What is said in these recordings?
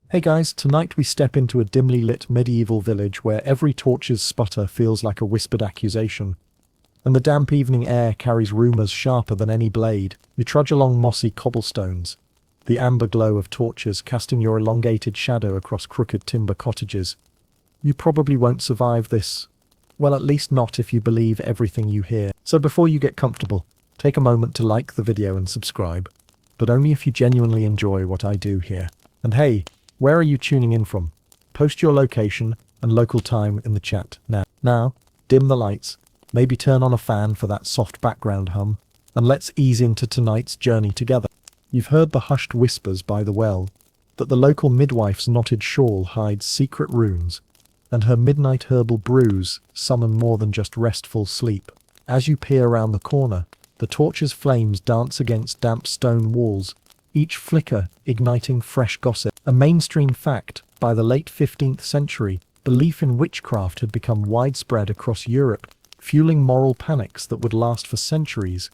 Hey guys, tonight we step into a dimly lit medieval village where every torch's sputter feels like a whispered accusation, and the damp evening air carries rumors sharper than any blade. You trudge along mossy cobblestones, the amber glow of torches casting your elongated shadow across crooked timber cottages. You probably won't survive this. Well, at least not if you believe everything you hear. So before you get comfortable, take a moment to like the video and subscribe, but only if you genuinely enjoy what I do here. And hey, where are you tuning in from? Post your location and local time in the chat now. Now, dim the lights, maybe turn on a fan for that soft background hum, and let's ease into tonight's journey together. You've heard the hushed whispers by the well, that the local midwife's knotted shawl hides secret runes, and her midnight herbal brews summon more than just restful sleep. As you peer around the corner, the torch's flames dance against damp stone walls, each flicker igniting fresh gossip. A mainstream fact, by the late 15th century, belief in witchcraft had become widespread across Europe, fueling moral panics that would last for centuries.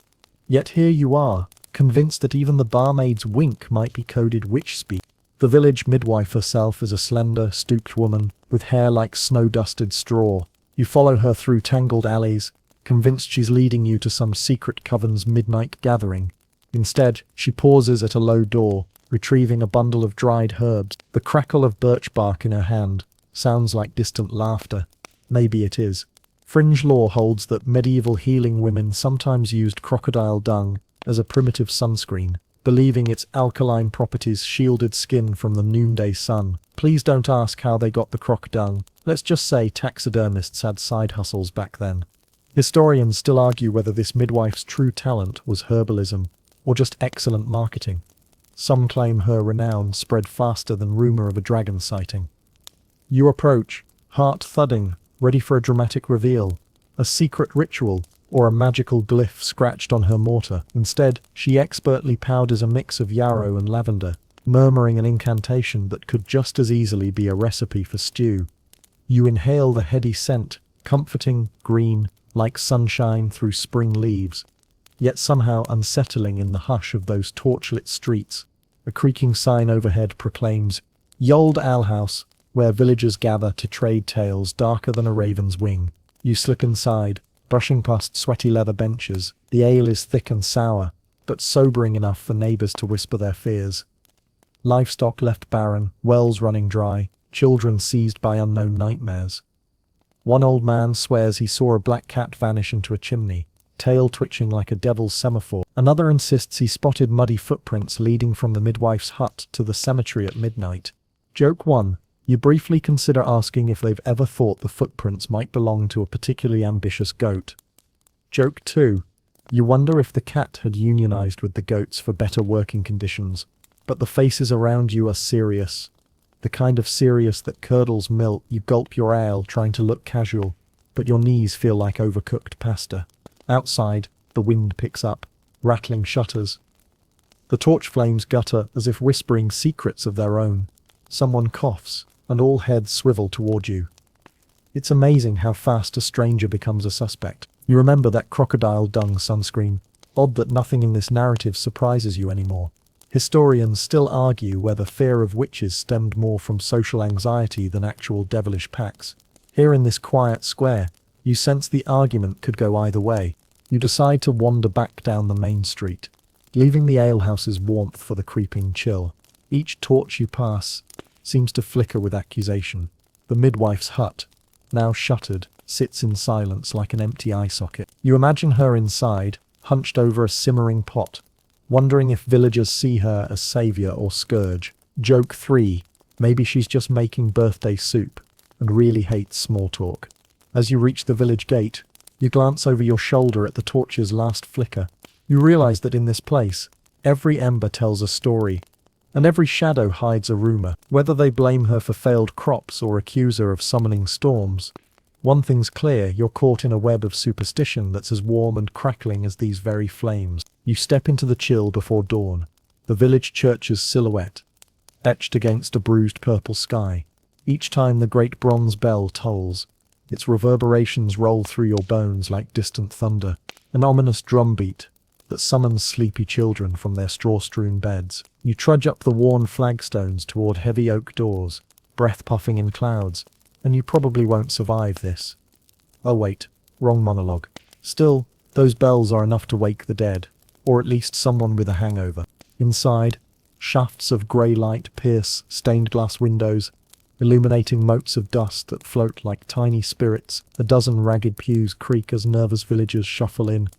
Yet here you are, convinced that even the barmaid's wink might be coded witch speak. The village midwife herself is a slender, stooped woman, with hair like snow-dusted straw. You follow her through tangled alleys, convinced she's leading you to some secret coven's midnight gathering. Instead, she pauses at a low door, retrieving a bundle of dried herbs. The crackle of birch bark in her hand sounds like distant laughter. Maybe it is. Fringe lore holds that medieval healing women sometimes used crocodile dung as a primitive sunscreen, believing its alkaline properties shielded skin from the noonday sun. Please don't ask how they got the croc dung. Let's just say taxidermists had side hustles back then. Historians still argue whether this midwife's true talent was herbalism, or just excellent marketing. Some claim her renown spread faster than rumor of a dragon sighting. You approach, heart thudding, ready for a dramatic reveal, a secret ritual, or a magical glyph scratched on her mortar. Instead, she expertly powders a mix of yarrow and lavender, murmuring an incantation that could just as easily be a recipe for stew. You inhale the heady scent, comforting, green, like sunshine through spring leaves, yet somehow unsettling in the hush of those torchlit streets. A creaking sign overhead proclaims, "Yold Alehouse," where villagers gather to trade tales darker than a raven's wing. You slip inside, brushing past sweaty leather benches. The ale is thick and sour, but sobering enough for neighbors to whisper their fears. Livestock left barren, wells running dry, children seized by unknown nightmares. One old man swears he saw a black cat vanish into a chimney, tail twitching like a devil's semaphore. Another insists he spotted muddy footprints leading from the midwife's hut to the cemetery at midnight. Joke 1. You briefly consider asking if they've ever thought the footprints might belong to a particularly ambitious goat. Joke 2. You wonder if the cat had unionized with the goats for better working conditions. But the faces around you are serious. The kind of serious that curdles milk. You gulp your ale trying to look casual, but your knees feel like overcooked pasta. Outside, the wind picks up, rattling shutters. The torch flames gutter as if whispering secrets of their own. Someone coughs, and all heads swivel toward you. It's amazing how fast a stranger becomes a suspect. You remember that crocodile dung sunscreen. Odd that nothing in this narrative surprises you anymore. Historians still argue whether fear of witches stemmed more from social anxiety than actual devilish pacts. Here in this quiet square, you sense the argument could go either way. You decide to wander back down the main street, leaving the alehouse's warmth for the creeping chill. Each torch you pass seems to flicker with accusation. The midwife's hut, now shuttered, sits in silence like an empty eye socket. You imagine her inside, hunched over a simmering pot, wondering if villagers see her as savior or scourge. Joke 3. Maybe she's just making birthday soup and really hates small talk. As you reach the village gate, you glance over your shoulder at the torch's last flicker. You realize that in this place, every ember tells a story, and every shadow hides a rumor. Whether they blame her for failed crops or accuse her of summoning storms, one thing's clear: you're caught in a web of superstition that's as warm and crackling as these very flames. You step into the chill before dawn, the village church's silhouette, etched against a bruised purple sky. Each time the great bronze bell tolls, its reverberations roll through your bones like distant thunder. An ominous drumbeat, that summons sleepy children from their straw-strewn beds. You trudge up the worn flagstones toward heavy oak doors, breath puffing in clouds, and you probably won't survive this. Oh wait, wrong monologue. Still, those bells are enough to wake the dead, or at least someone with a hangover. Inside, shafts of grey light pierce stained glass windows, illuminating motes of dust that float like tiny spirits. A dozen ragged pews creak as nervous villagers shuffle in.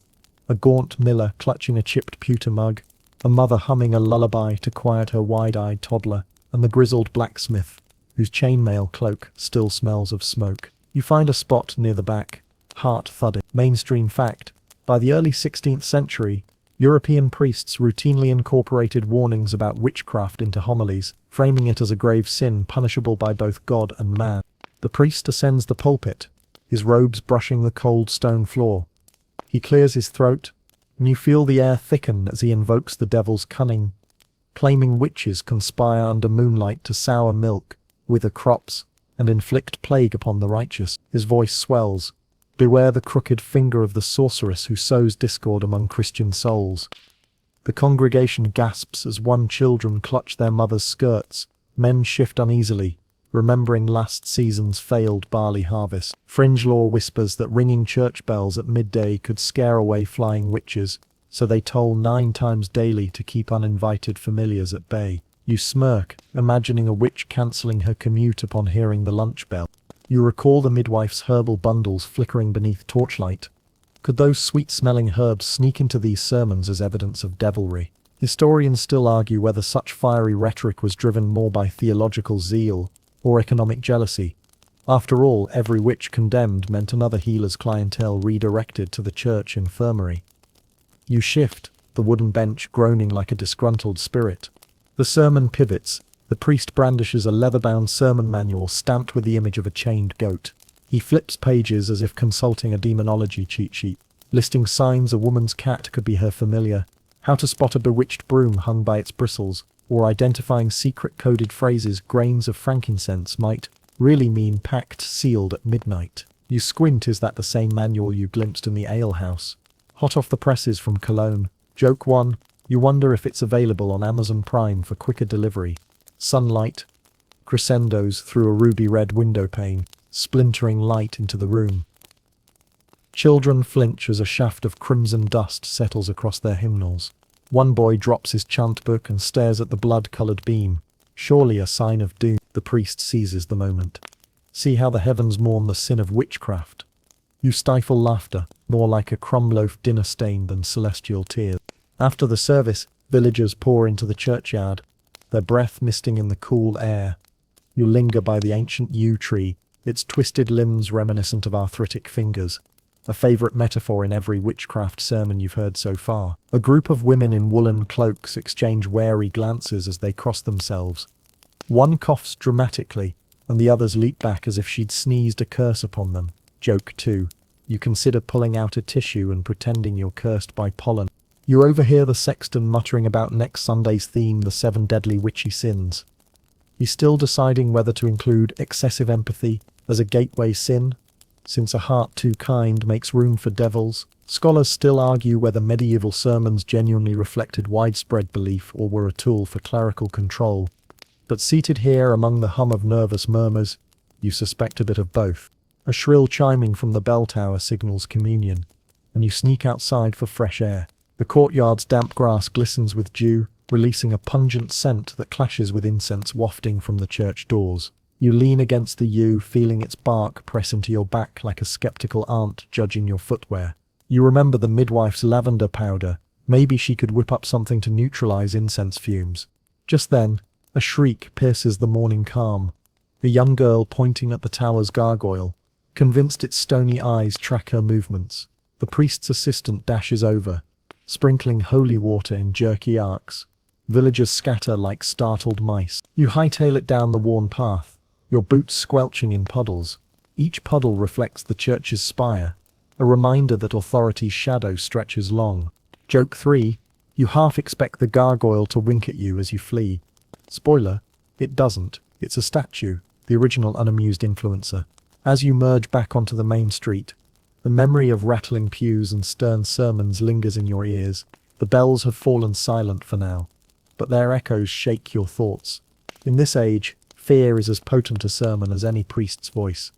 A gaunt miller clutching a chipped pewter mug, a mother humming a lullaby to quiet her wide-eyed toddler, and the grizzled blacksmith, whose chainmail cloak still smells of smoke. You find a spot near the back, heart thudding. Mainstream fact: by the early 16th century, European priests routinely incorporated warnings about witchcraft into homilies, framing it as a grave sin punishable by both God and man. The priest ascends the pulpit, his robes brushing the cold stone floor. He clears his throat, and you feel the air thicken as he invokes the devil's cunning, claiming witches conspire under moonlight to sour milk, wither crops, and inflict plague upon the righteous. His voice swells. Beware the crooked finger of the sorceress who sows discord among Christian souls. The congregation gasps as children clutch their mothers' skirts. Men shift uneasily, remembering last season's failed barley harvest. Fringe lore whispers that ringing church bells at midday could scare away flying witches, so they toll 9 times daily to keep uninvited familiars at bay. You smirk, imagining a witch cancelling her commute upon hearing the lunch bell. You recall the midwife's herbal bundles flickering beneath torchlight. Could those sweet-smelling herbs sneak into these sermons as evidence of devilry? Historians still argue whether such fiery rhetoric was driven more by theological zeal or economic jealousy. After all, every witch condemned meant another healer's clientele redirected to the church infirmary. You shift, the wooden bench groaning like a disgruntled spirit. The sermon pivots. The priest brandishes a leather-bound sermon manual stamped with the image of a chained goat. He flips pages as if consulting a demonology cheat sheet, listing signs a woman's cat could be her familiar, how to spot a bewitched broom hung by its bristles, or identifying secret coded phrases grains of frankincense might really mean packed sealed at midnight. You squint. Is that the same manual you glimpsed in the alehouse? Hot off the presses from Cologne. Joke 1. You wonder if it's available on Amazon Prime for quicker delivery. Sunlight crescendos through a ruby-red window pane, splintering light into the room. Children flinch as a shaft of crimson dust settles across their hymnals. One boy drops his chant book and stares at the blood-colored beam, surely a sign of doom. The priest seizes the moment. See how the heavens mourn the sin of witchcraft. You stifle laughter, more like a crumb-loaf dinner stain than celestial tears. After the service, villagers pour into the churchyard, their breath misting in the cool air. You linger by the ancient yew tree, its twisted limbs reminiscent of arthritic fingers, a favourite metaphor in every witchcraft sermon you've heard so far. A group of women in woolen cloaks exchange wary glances as they cross themselves. One coughs dramatically, and the others leap back as if she'd sneezed a curse upon them. Joke 2. You consider pulling out a tissue and pretending you're cursed by pollen. You overhear the sexton muttering about next Sunday's theme, the 7 deadly witchy sins. He's still deciding whether to include excessive empathy as a gateway sin, since a heart too kind makes room for devils. Scholars still argue whether medieval sermons genuinely reflected widespread belief or were a tool for clerical control. But seated here among the hum of nervous murmurs, you suspect a bit of both. A shrill chiming from the bell tower signals communion, and you sneak outside for fresh air. The courtyard's damp grass glistens with dew, releasing a pungent scent that clashes with incense wafting from the church doors. You lean against the yew, feeling its bark press into your back like a skeptical aunt judging your footwear. You remember the midwife's lavender powder. Maybe she could whip up something to neutralize incense fumes. Just then, a shriek pierces the morning calm. A young girl pointing at the tower's gargoyle, convinced its stony eyes track her movements. The priest's assistant dashes over, sprinkling holy water in jerky arcs. Villagers scatter like startled mice. You hightail it down the worn path, your boots squelching in puddles. Each puddle reflects the church's spire, a reminder that authority's shadow stretches long. Joke 3. You half expect the gargoyle to wink at you as you flee. Spoiler, it doesn't. It's a statue, the original unamused influencer. As you merge back onto the main street, The memory of rattling pews and stern sermons lingers in your ears. The bells have fallen silent for now, but their echoes shake your thoughts. In this age, fear is as potent a sermon as any priest's voice.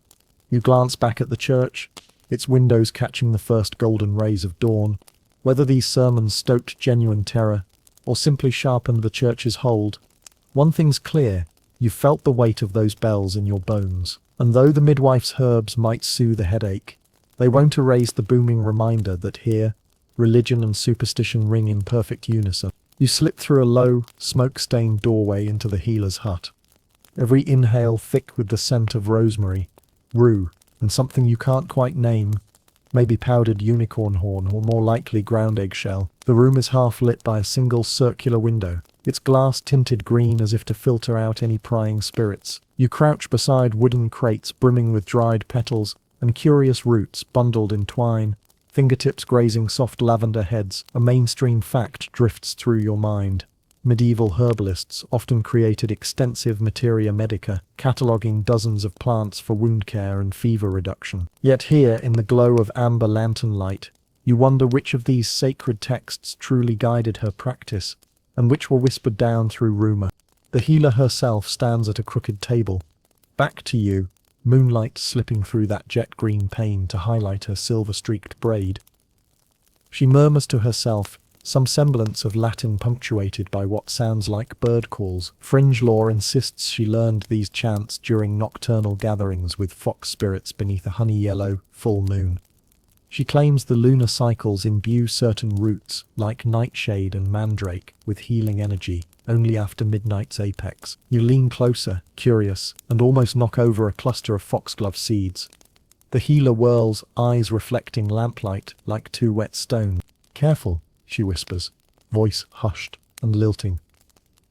You glance back at the church, its windows catching the first golden rays of dawn. Whether these sermons stoked genuine terror, or simply sharpened the church's hold, one thing's clear: you felt the weight of those bells in your bones. And though the midwife's herbs might soothe a headache, they won't erase the booming reminder that here, religion and superstition ring in perfect unison. You slip through a low, smoke-stained doorway into the healer's hut. Every inhale thick with the scent of rosemary, rue, and something you can't quite name, maybe powdered unicorn horn or more likely ground eggshell. The room is half lit by a single circular window, its glass tinted green as if to filter out any prying spirits. You crouch beside wooden crates brimming with dried petals and curious roots bundled in twine, fingertips grazing soft lavender heads. A mainstream fact drifts through your mind. Medieval herbalists often created extensive materia medica, cataloguing dozens of plants for wound care and fever reduction. Yet here, in the glow of amber lantern light, you wonder which of these sacred texts truly guided her practice, and which were whispered down through rumor. The healer herself stands at a crooked table. Back to you, moonlight slipping through that jet green pane to highlight her silver-streaked braid. She murmurs to herself, some semblance of Latin punctuated by what sounds like bird calls. Fringe lore insists she learned these chants during nocturnal gatherings with fox spirits beneath a honey-yellow full moon. She claims the lunar cycles imbue certain roots, like nightshade and mandrake, with healing energy, only after midnight's apex. You lean closer, curious, and almost knock over a cluster of foxglove seeds. The healer whirls, eyes reflecting lamplight like two wet stones. "Careful," she whispers, voice hushed and lilting.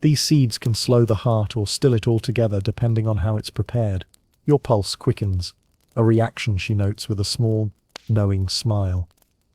"These seeds can slow the heart or still it altogether depending on how it's prepared." Your pulse quickens, a reaction she notes with a small, knowing smile.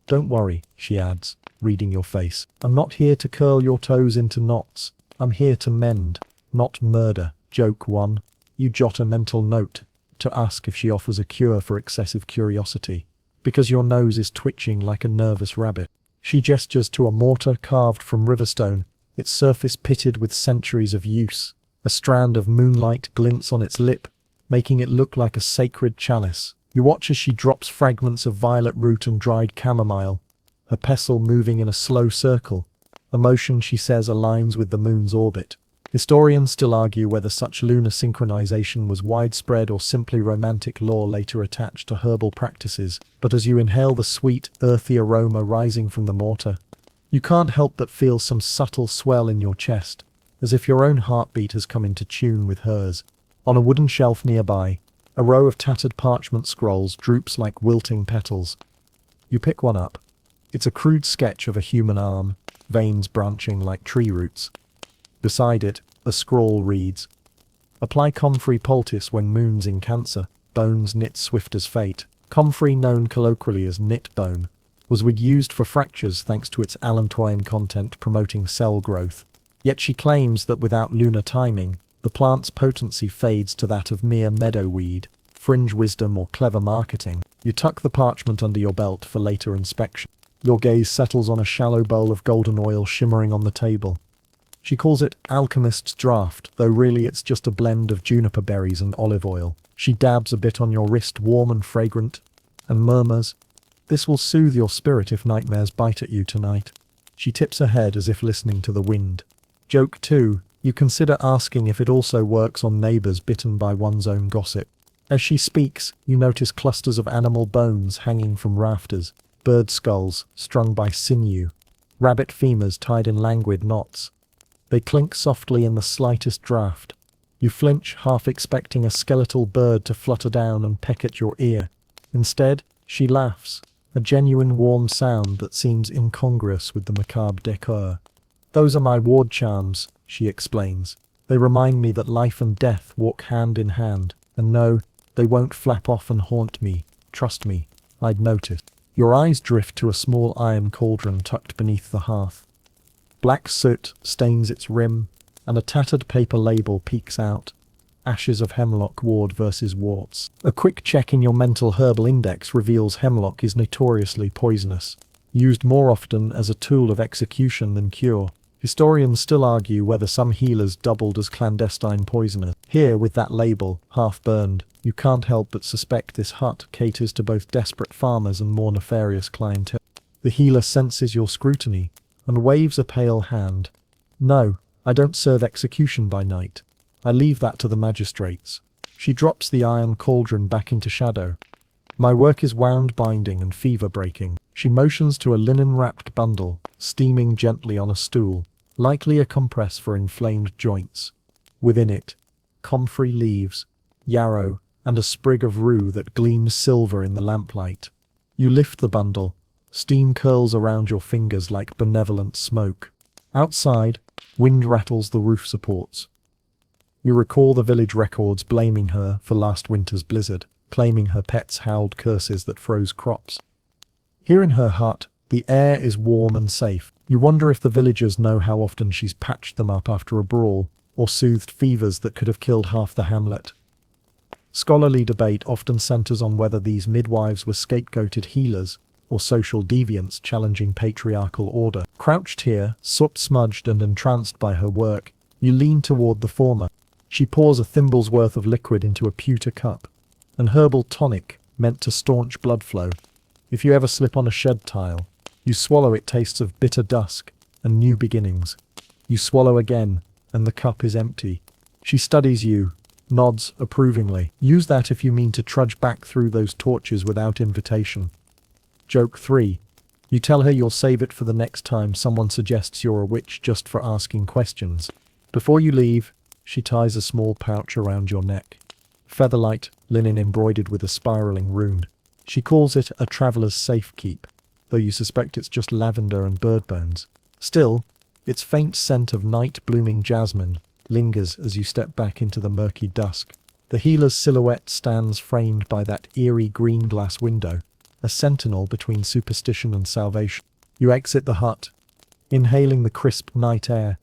"Don't worry," she adds, reading your face. "I'm not here to curl your toes into knots. I'm here to mend, not murder." Joke 1. You jot a mental note to ask if she offers a cure for excessive curiosity, because your nose is twitching like a nervous rabbit. She gestures to a mortar carved from riverstone, its surface pitted with centuries of use. A strand of moonlight glints on its lip, making it look like a sacred chalice. You watch as she drops fragments of violet root and dried chamomile, her pestle moving in a slow circle, a motion she says aligns with the moon's orbit. Historians still argue whether such lunar synchronization was widespread or simply romantic lore later attached to herbal practices, but as you inhale the sweet, earthy aroma rising from the mortar, you can't help but feel some subtle swell in your chest, as if your own heartbeat has come into tune with hers. On a wooden shelf nearby, a row of tattered parchment scrolls droops like wilting petals. You pick one up. It's a crude sketch of a human arm, veins branching like tree roots. Beside it, a scroll reads, "Apply comfrey poultice when moon's in Cancer, bones knit swift as fate." Comfrey, known colloquially as knit bone, was used for fractures thanks to its allantoin content promoting cell growth. Yet she claims that without lunar timing, the plant's potency fades to that of mere meadow weed, fringe wisdom or clever marketing. You tuck the parchment under your belt for later inspection. Your gaze settles on a shallow bowl of golden oil shimmering on the table. She calls it alchemist's draught, though really it's just a blend of juniper berries and olive oil. She dabs a bit on your wrist, warm and fragrant, and murmurs, "This will soothe your spirit if nightmares bite at you tonight." She tips her head as if listening to the wind. Joke 2. You consider asking if it also works on neighbors bitten by one's own gossip. As she speaks, you notice clusters of animal bones hanging from rafters, bird skulls strung by sinew, rabbit femurs tied in languid knots. They clink softly in the slightest draught. You flinch, half expecting a skeletal bird to flutter down and peck at your ear. Instead, she laughs, a genuine warm sound that seems incongruous with the macabre decor. "Those are my ward charms," she explains. "They remind me that life and death walk hand in hand. And no, they won't flap off and haunt me. Trust me, I'd notice." Your eyes drift to a small iron cauldron tucked beneath the hearth. Black soot stains its rim, and a tattered paper label peeks out. Ashes of hemlock ward versus warts. A quick check in your mental herbal index reveals hemlock is notoriously poisonous, used more often as a tool of execution than cure. Historians still argue whether some healers doubled as clandestine poisoners. Here, with that label, half-burned, you can't help but suspect this hut caters to both desperate farmers and more nefarious clientele. The healer senses your scrutiny and waves a pale hand. No, I don't serve execution by night. I leave that to the magistrates. She drops the iron cauldron back into shadow. My work is wound binding and fever breaking. She motions to a linen-wrapped bundle, steaming gently on a stool, likely a compress for inflamed joints. Within it, comfrey leaves, yarrow, and a sprig of rue that gleams silver in the lamplight. You lift the bundle. Steam curls around your fingers like benevolent smoke. Outside, wind rattles the roof supports. You recall the village records blaming her for last winter's blizzard, claiming her pets howled curses that froze crops. Here in her hut, the air is warm and safe. You wonder if the villagers know how often she's patched them up after a brawl, or soothed fevers that could have killed half the hamlet. Scholarly debate often centers on whether these midwives were scapegoated healers, or social deviants challenging patriarchal order. Crouched here, soot-smudged and entranced by her work, you lean toward the former. She pours a thimble's worth of liquid into a pewter cup, an herbal tonic meant to staunch blood flow. If you ever slip on a shed tile, you swallow, it tastes of bitter dusk and new beginnings. You swallow again, and the cup is empty. She studies you, nods approvingly. Use that if you mean to trudge back through those torches without invitation. Joke 3. You tell her you'll save it for the next time someone suggests you're a witch just for asking questions. Before you leave, she ties a small pouch around your neck. Featherlight, linen embroidered with a spiraling rune. She calls it a traveller's safekeep, though you suspect it's just lavender and bird bones. Still, its faint scent of night-blooming jasmine lingers as you step back into the murky dusk. The healer's silhouette stands framed by that eerie green glass window, a sentinel between superstition and salvation. You exit the hut, inhaling the crisp night air,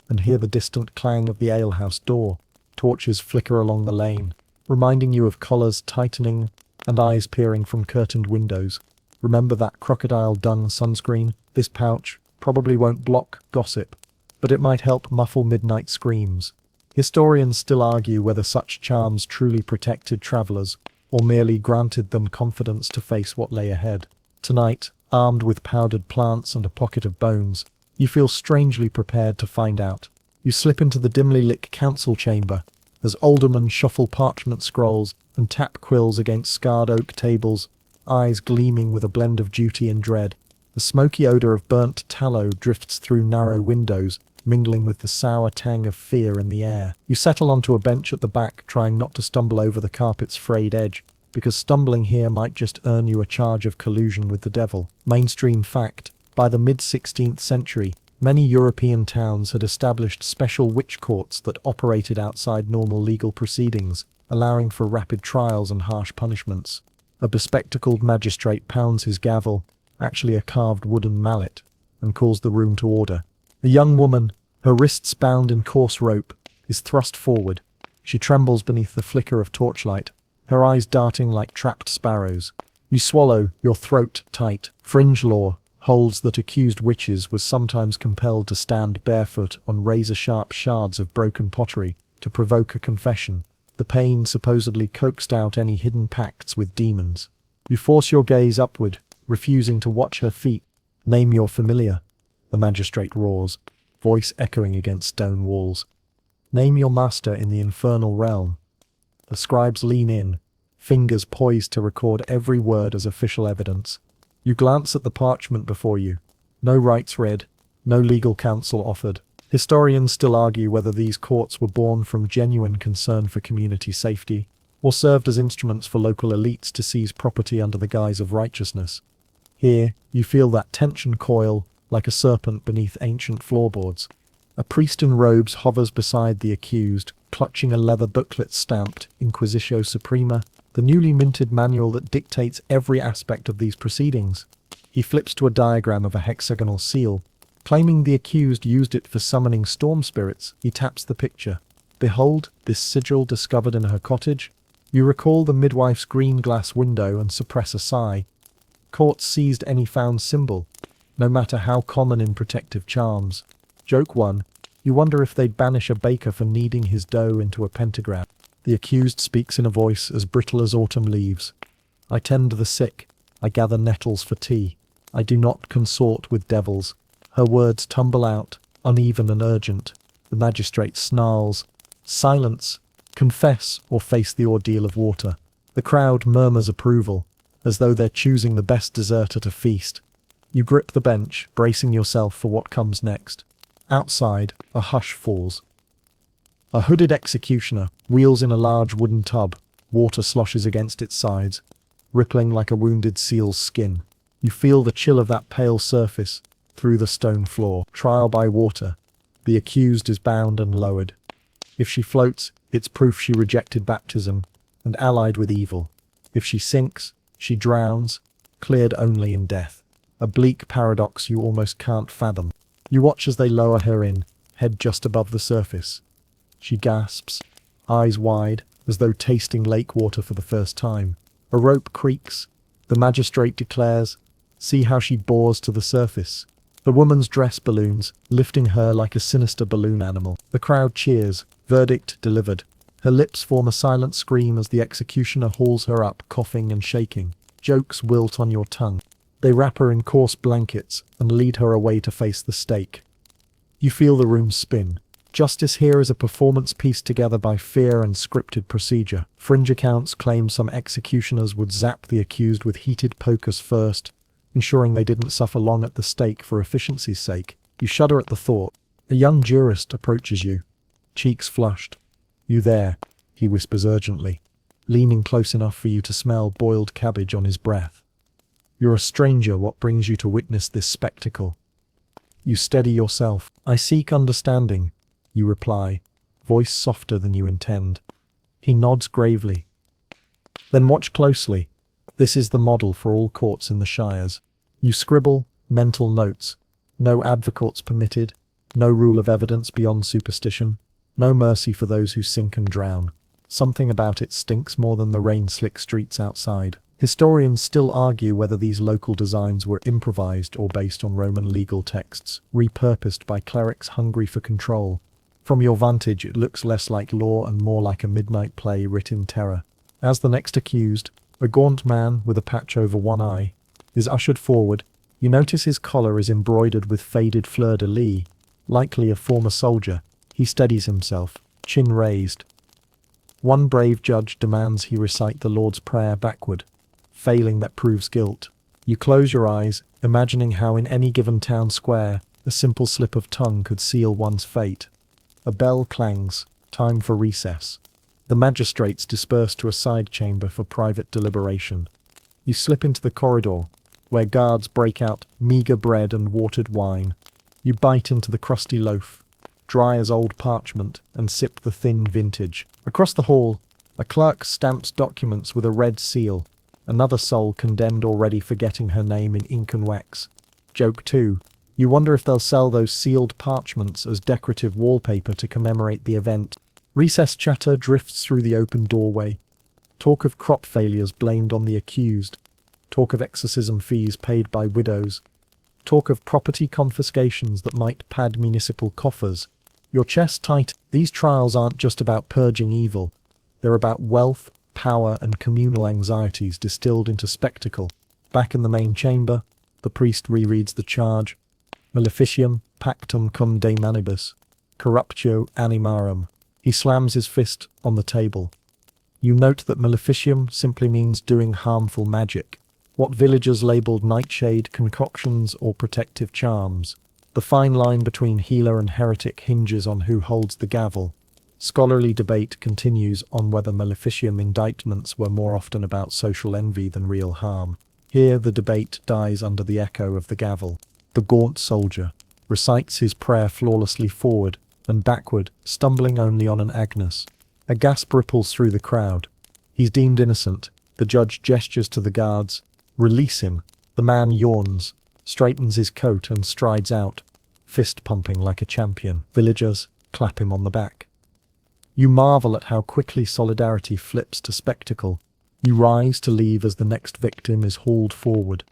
and hear the distant clang of the alehouse door. Torches flicker along the lane, reminding you of collars tightening and eyes peering from curtained windows. Remember that crocodile dung sunscreen? This pouch probably won't block gossip, but it might help muffle midnight screams. Historians still argue whether such charms truly protected travelers, or merely granted them confidence to face what lay ahead. Tonight, armed with powdered plants and a pocket of bones, you feel strangely prepared to find out. You slip into the dimly lit council chamber, as aldermen shuffle parchment scrolls and tap quills against scarred oak tables, eyes gleaming with a blend of duty and dread. The smoky odor of burnt tallow drifts through narrow windows, mingling with the sour tang of fear in the air. You settle onto a bench at the back, trying not to stumble over the carpet's frayed edge, because stumbling here might just earn you a charge of collusion with the devil. Mainstream fact: by the mid-16th century, many European towns had established special witch courts that operated outside normal legal proceedings, allowing for rapid trials and harsh punishments. A bespectacled magistrate pounds his gavel, actually a carved wooden mallet, and calls the room to order. A young woman, her wrists bound in coarse rope, is thrust forward. She trembles beneath the flicker of torchlight, her eyes darting like trapped sparrows. You swallow, your throat tight. Fringe law holds that accused witches were sometimes compelled to stand barefoot on razor-sharp shards of broken pottery to provoke a confession. The pain supposedly coaxed out any hidden pacts with demons. You force your gaze upward, refusing to watch her feet. Name your familiar, the magistrate roars, voice echoing against stone walls. Name your master in the infernal realm. The scribes lean in, fingers poised to record every word as official evidence. You glance at the parchment before you. No rites read, no legal counsel offered. Historians still argue whether these courts were born from genuine concern for community safety, or served as instruments for local elites to seize property under the guise of righteousness. Here, you feel that tension coil, like a serpent beneath ancient floorboards. A priest in robes hovers beside the accused, clutching a leather booklet stamped Inquisitio Suprema, the newly minted manual that dictates every aspect of these proceedings. He flips to a diagram of a hexagonal seal. Claiming the accused used it for summoning storm spirits, he taps the picture. Behold, this sigil discovered in her cottage. You recall the midwife's green glass window and suppress a sigh. Courts seized any found symbol, no matter how common in protective charms. Joke 1. You wonder if they'd banish a baker for kneading his dough into a pentagram. The accused speaks in a voice as brittle as autumn leaves. I tend the sick. I gather nettles for tea. I do not consort with devils. Her words tumble out, uneven and urgent. The magistrate snarls. Silence. Confess or face the ordeal of water. The crowd murmurs approval, as though they're choosing the best dessert at a feast. You grip the bench, bracing yourself for what comes next. Outside, a hush falls. A hooded executioner wheels in a large wooden tub. Water sloshes against its sides, rippling like a wounded seal's skin. You feel the chill of that pale surface through the stone floor. Trial by water. The accused is bound and lowered. If she floats, it's proof she rejected baptism and allied with evil. If she sinks, she drowns, cleared only in death. A bleak paradox you almost can't fathom. You watch as they lower her in, head just above the surface. She gasps, eyes wide, as though tasting lake water for the first time. A rope creaks. The magistrate declares, see how she bores to the surface. The woman's dress balloons, lifting her like a sinister balloon animal. The crowd cheers. Verdict delivered. Her lips form a silent scream as the executioner hauls her up, coughing and shaking. Jokes wilt on your tongue. They wrap her in coarse blankets and lead her away to face the stake. You feel the room spin. Justice here is a performance pieced together by fear and scripted procedure. Fringe accounts claim some executioners would zap the accused with heated pokers first, ensuring they didn't suffer long at the stake for efficiency's sake. You shudder at the thought. A young jurist approaches you, cheeks flushed. You there, he whispers urgently, leaning close enough for you to smell boiled cabbage on his breath. You're a stranger, what brings you to witness this spectacle? You steady yourself. I seek understanding, you reply, voice softer than you intend. He nods gravely. Then watch closely. This is the model for all courts in the shires. You scribble mental notes. No advocates permitted. No rule of evidence beyond superstition. No mercy for those who sink and drown. Something about it stinks more than the rain-slick streets outside. Historians still argue whether these local designs were improvised or based on Roman legal texts, repurposed by clerics hungry for control. From your vantage, it looks less like law and more like a midnight play writ in terror. As the next accused, a gaunt man with a patch over one eye, is ushered forward, you notice his collar is embroidered with faded fleur-de-lis, likely a former soldier. He steadies himself, chin raised. One brave judge demands he recite the Lord's Prayer backward. Failing, that proves guilt. You close your eyes, imagining how in any given town square, a simple slip of tongue could seal one's fate. A bell clangs, time for recess. The magistrates disperse to a side chamber for private deliberation. You slip into the corridor, where guards break out meagre bread and watered wine. You bite into the crusty loaf, dry as old parchment, and sip the thin vintage. Across the hall, a clerk stamps documents with a red seal. Another soul condemned already forgetting her name in ink and wax. Joke 2. You wonder if they'll sell those sealed parchments as decorative wallpaper to commemorate the event. Recess chatter drifts through the open doorway. Talk of crop failures blamed on the accused. Talk of exorcism fees paid by widows. Talk of property confiscations that might pad municipal coffers. Your chest tight. These trials aren't just about purging evil. They're about wealth, power, and communal anxieties distilled into spectacle. Back in the main chamber, the priest rereads the charge. Maleficium pactum cum de manibus, corruptio animarum. He slams his fist on the table. You note that maleficium simply means doing harmful magic. What villagers labelled nightshade concoctions or protective charms. The fine line between healer and heretic hinges on who holds the gavel. Scholarly debate continues on whether maleficium indictments were more often about social envy than real harm. Here the debate dies under the echo of the gavel. The gaunt soldier recites his prayer flawlessly forward and backward, stumbling only on an Agnus. A gasp ripples through the crowd. He's deemed innocent. The judge gestures to the guards. Release him. The man yawns, straightens his coat and strides out, fist pumping like a champion. Villagers clap him on the back. You marvel at how quickly solidarity flips to spectacle. You rise to leave as the next victim is hauled forward.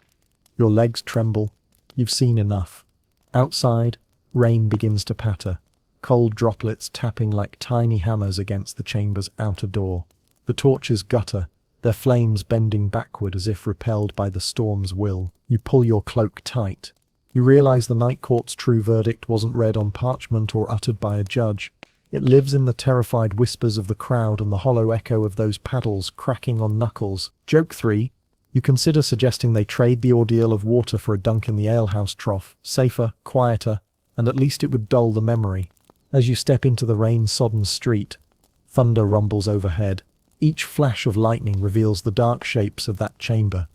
Your legs tremble. You've seen enough. Outside, rain begins to patter, cold droplets tapping like tiny hammers against the chamber's outer door. The torches gutter, their flames bending backward as if repelled by the storm's will. You pull your cloak tight. You realize the night court's true verdict wasn't read on parchment or uttered by a judge. It lives in the terrified whispers of the crowd and the hollow echo of those paddles cracking on knuckles. Joke 3. You consider suggesting they trade the ordeal of water for a dunk in the alehouse trough. Safer, quieter, and at least it would dull the memory. As you step into the rain-sodden street, thunder rumbles overhead. Each flash of lightning reveals the dark shapes of that chamber,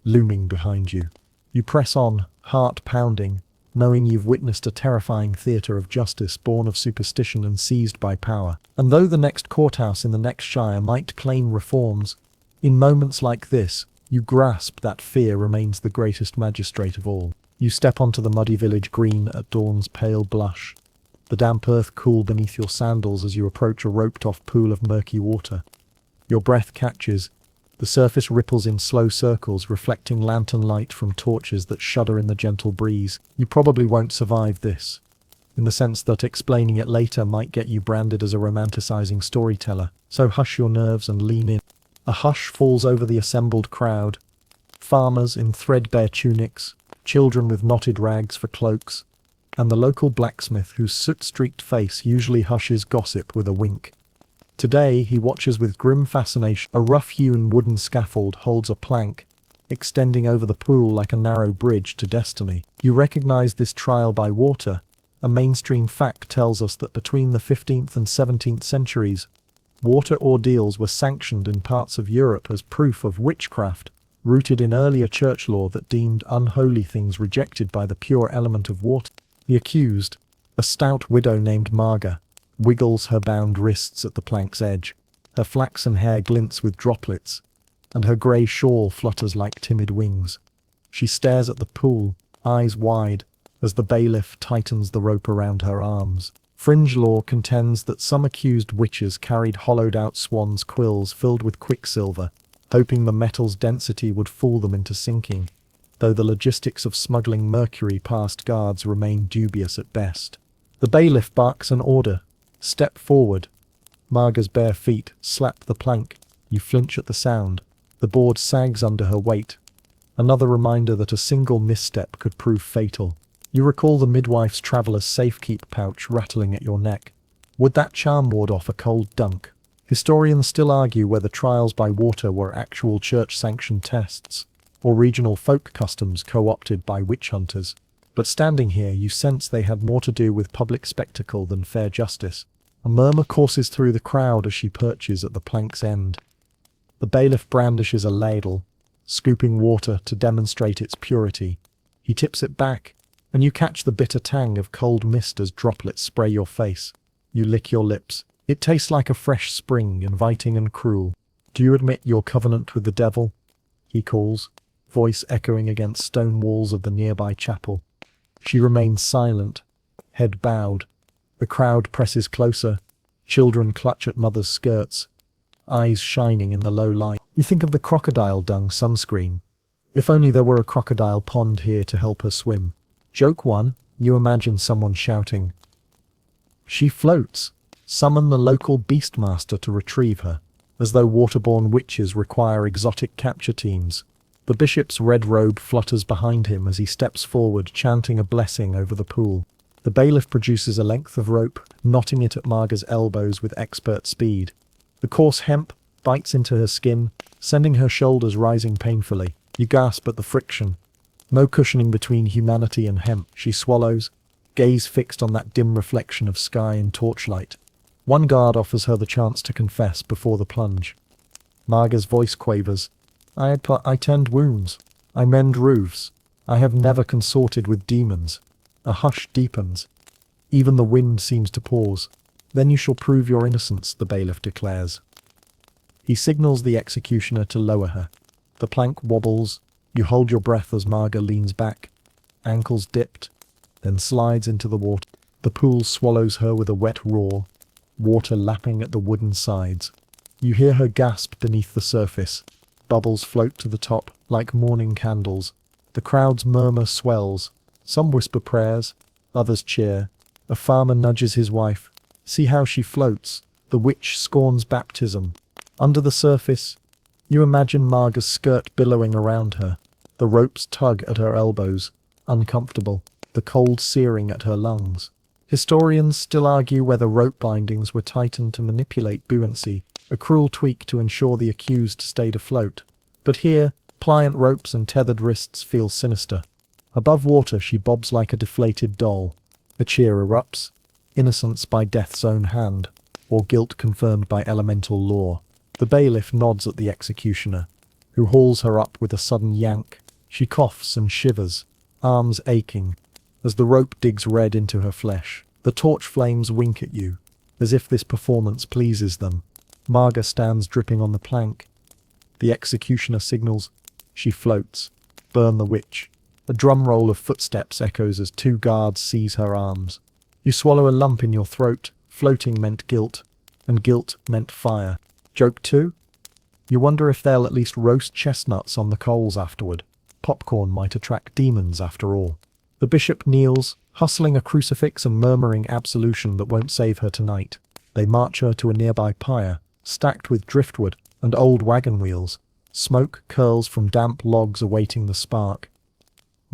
looming behind you. You press on, heart pounding, knowing you've witnessed a terrifying theatre of justice born of superstition and seized by power. And though the next courthouse in the next shire might claim reforms, in moments like this, you grasp that fear remains the greatest magistrate of all. You step onto the muddy village green at dawn's pale blush, the damp earth cool beneath your sandals as you approach a roped-off pool of murky water. Your breath catches. The surface ripples in slow circles, reflecting lantern light from torches that shudder in the gentle breeze. You probably won't survive this, in the sense that explaining it later might get you branded as a romanticizing storyteller. So hush your nerves and lean in. A hush falls over the assembled crowd. Farmers in threadbare tunics, children with knotted rags for cloaks, and the local blacksmith whose soot-streaked face usually hushes gossip with a wink. Today, he watches with grim fascination. A rough-hewn wooden scaffold holds a plank, extending over the pool like a narrow bridge to destiny. You recognize this trial by water. A mainstream fact tells us that between the 15th and 17th centuries, water ordeals were sanctioned in parts of Europe as proof of witchcraft, rooted in earlier church law that deemed unholy things rejected by the pure element of water. The accused, a stout widow named Marga, wiggles her bound wrists at the plank's edge. Her flaxen hair glints with droplets, and her grey shawl flutters like timid wings. She stares at the pool, eyes wide, as the bailiff tightens the rope around her arms. Fringe law contends that some accused witches carried hollowed-out swan's quills filled with quicksilver, hoping the metal's density would fool them into sinking, though the logistics of smuggling mercury past guards remain dubious at best. The bailiff barks an order. Step forward. Marga's bare feet slap the plank. You flinch at the sound. The board sags under her weight. Another reminder that a single misstep could prove fatal. You recall the midwife's traveller's safekeep pouch rattling at your neck. Would that charm ward off a cold dunk? Historians still argue whether trials by water were actual church-sanctioned tests, or regional folk customs co-opted by witch hunters. But standing here, you sense they had more to do with public spectacle than fair justice. A murmur courses through the crowd as she perches at the plank's end. The bailiff brandishes a ladle, scooping water to demonstrate its purity. He tips it back, and you catch the bitter tang of cold mist as droplets spray your face. You lick your lips. It tastes like a fresh spring, inviting and cruel. Do you admit your covenant with the devil? He calls, voice echoing against stone walls of the nearby chapel. She remains silent, head bowed. The crowd presses closer. Children clutch at mother's skirts, eyes shining in the low light. You think of the crocodile dung sunscreen. If only there were a crocodile pond here to help her swim. Joke 1. You imagine someone shouting, "She floats! Summon the local beastmaster to retrieve her," as though waterborne witches require exotic capture teams. The bishop's red robe flutters behind him as he steps forward, chanting a blessing over the pool. The bailiff produces a length of rope, knotting it at Marga's elbows with expert speed. The coarse hemp bites into her skin, sending her shoulders rising painfully. You gasp at the friction. No cushioning between humanity and hemp. She swallows, gaze fixed on that dim reflection of sky and torchlight. One guard offers her the chance to confess before the plunge. Marga's voice quavers. I tend wounds. I mend roofs. I have never consorted with demons." A hush deepens. Even the wind seems to pause. "Then you shall prove your innocence," the bailiff declares. He signals the executioner to lower her. The plank wobbles. You hold your breath as Marga leans back, ankles dipped, then slides into the water. The pool swallows her with a wet roar. water lapping at the wooden sides. You hear her gasp beneath the surface. Bubbles float to the top like morning candles. The crowd's murmur swells. Some whisper prayers, others cheer. A farmer nudges his wife. See how she floats. The witch scorns baptism. Under the surface, you imagine Marga's skirt billowing around her. The ropes tug at her elbows, uncomfortable, the cold searing at her lungs. Historians still argue whether rope bindings were tightened to manipulate buoyancy, a cruel tweak to ensure the accused stayed afloat. But here, pliant ropes and tethered wrists feel sinister. Above water she bobs like a deflated doll. A cheer erupts, innocence by death's own hand, or guilt confirmed by elemental law. The bailiff nods at the executioner, who hauls her up with a sudden yank. She coughs and shivers, arms aching, as the rope digs red into her flesh. The torch flames wink at you, as if this performance pleases them. Marga stands dripping on the plank. The executioner signals. She floats. Burn the witch. A drum roll of footsteps echoes as 2 guards seize her arms. You swallow a lump in your throat. Floating meant guilt, and guilt meant fire. Joke 2? You wonder if they'll at least roast chestnuts on the coals afterward. Popcorn might attract demons after all. The bishop kneels, hustling a crucifix and murmuring absolution that won't save her tonight. They march her to a nearby pyre, stacked with driftwood and old wagon wheels. Smoke curls from damp logs awaiting the spark.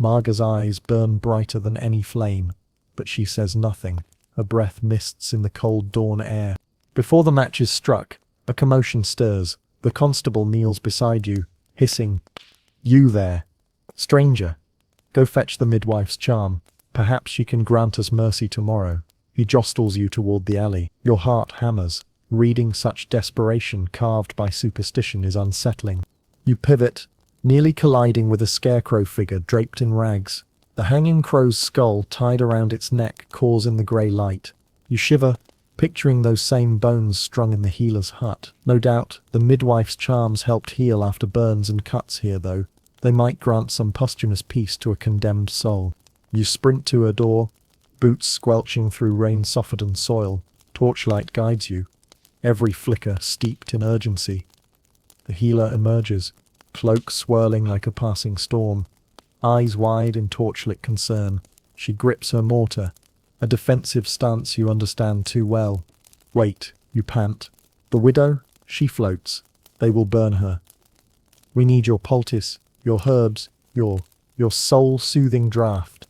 Marga's eyes burn brighter than any flame, but she says nothing. Her breath mists in the cold dawn air. Before the match is struck, a commotion stirs. The constable kneels beside you, hissing, "You there, stranger, go fetch the midwife's charm. Perhaps she can grant us mercy tomorrow." He jostles you toward the alley. Your heart hammers. Reading such desperation carved by superstition is unsettling. You pivot, nearly colliding with a scarecrow figure draped in rags. The hanging crow's skull tied around its neck cawes in the grey light. You shiver, picturing those same bones strung in the healer's hut. No doubt, the midwife's charms helped heal after burns and cuts here, though. They might grant some posthumous peace to a condemned soul. You sprint to her door, boots squelching through rain-softened soil. Torchlight guides you, every flicker steeped in urgency. The healer emerges, cloak swirling like a passing storm. Eyes wide in torchlit concern. She grips her mortar, a defensive stance you understand too well. Wait, you pant. The widow? She floats. They will burn her. We need your poultice, your herbs, your soul-soothing draught.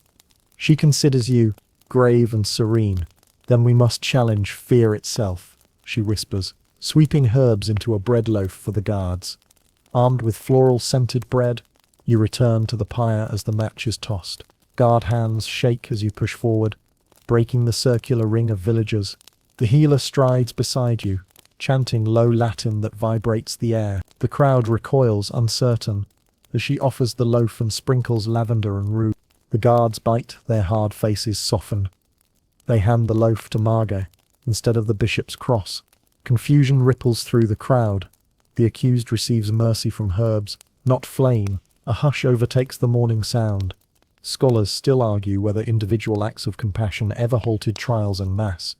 She considers you, grave and serene. Then we must challenge fear itself, she whispers, sweeping herbs into a bread loaf for the guards. Armed with floral-scented bread, you return to the pyre as the match is tossed. Guard hands shake as you push forward, breaking the circular ring of villagers. The healer strides beside you, chanting low Latin that vibrates the air. The crowd recoils uncertain as she offers the loaf and sprinkles lavender and rue. The guards bite, their hard faces soften. They hand the loaf to Marga instead of the bishop's cross. Confusion ripples through the crowd. The accused receives mercy from herbs, not flame. A hush overtakes the morning sound. Scholars still argue whether individual acts of compassion ever halted trials en masse.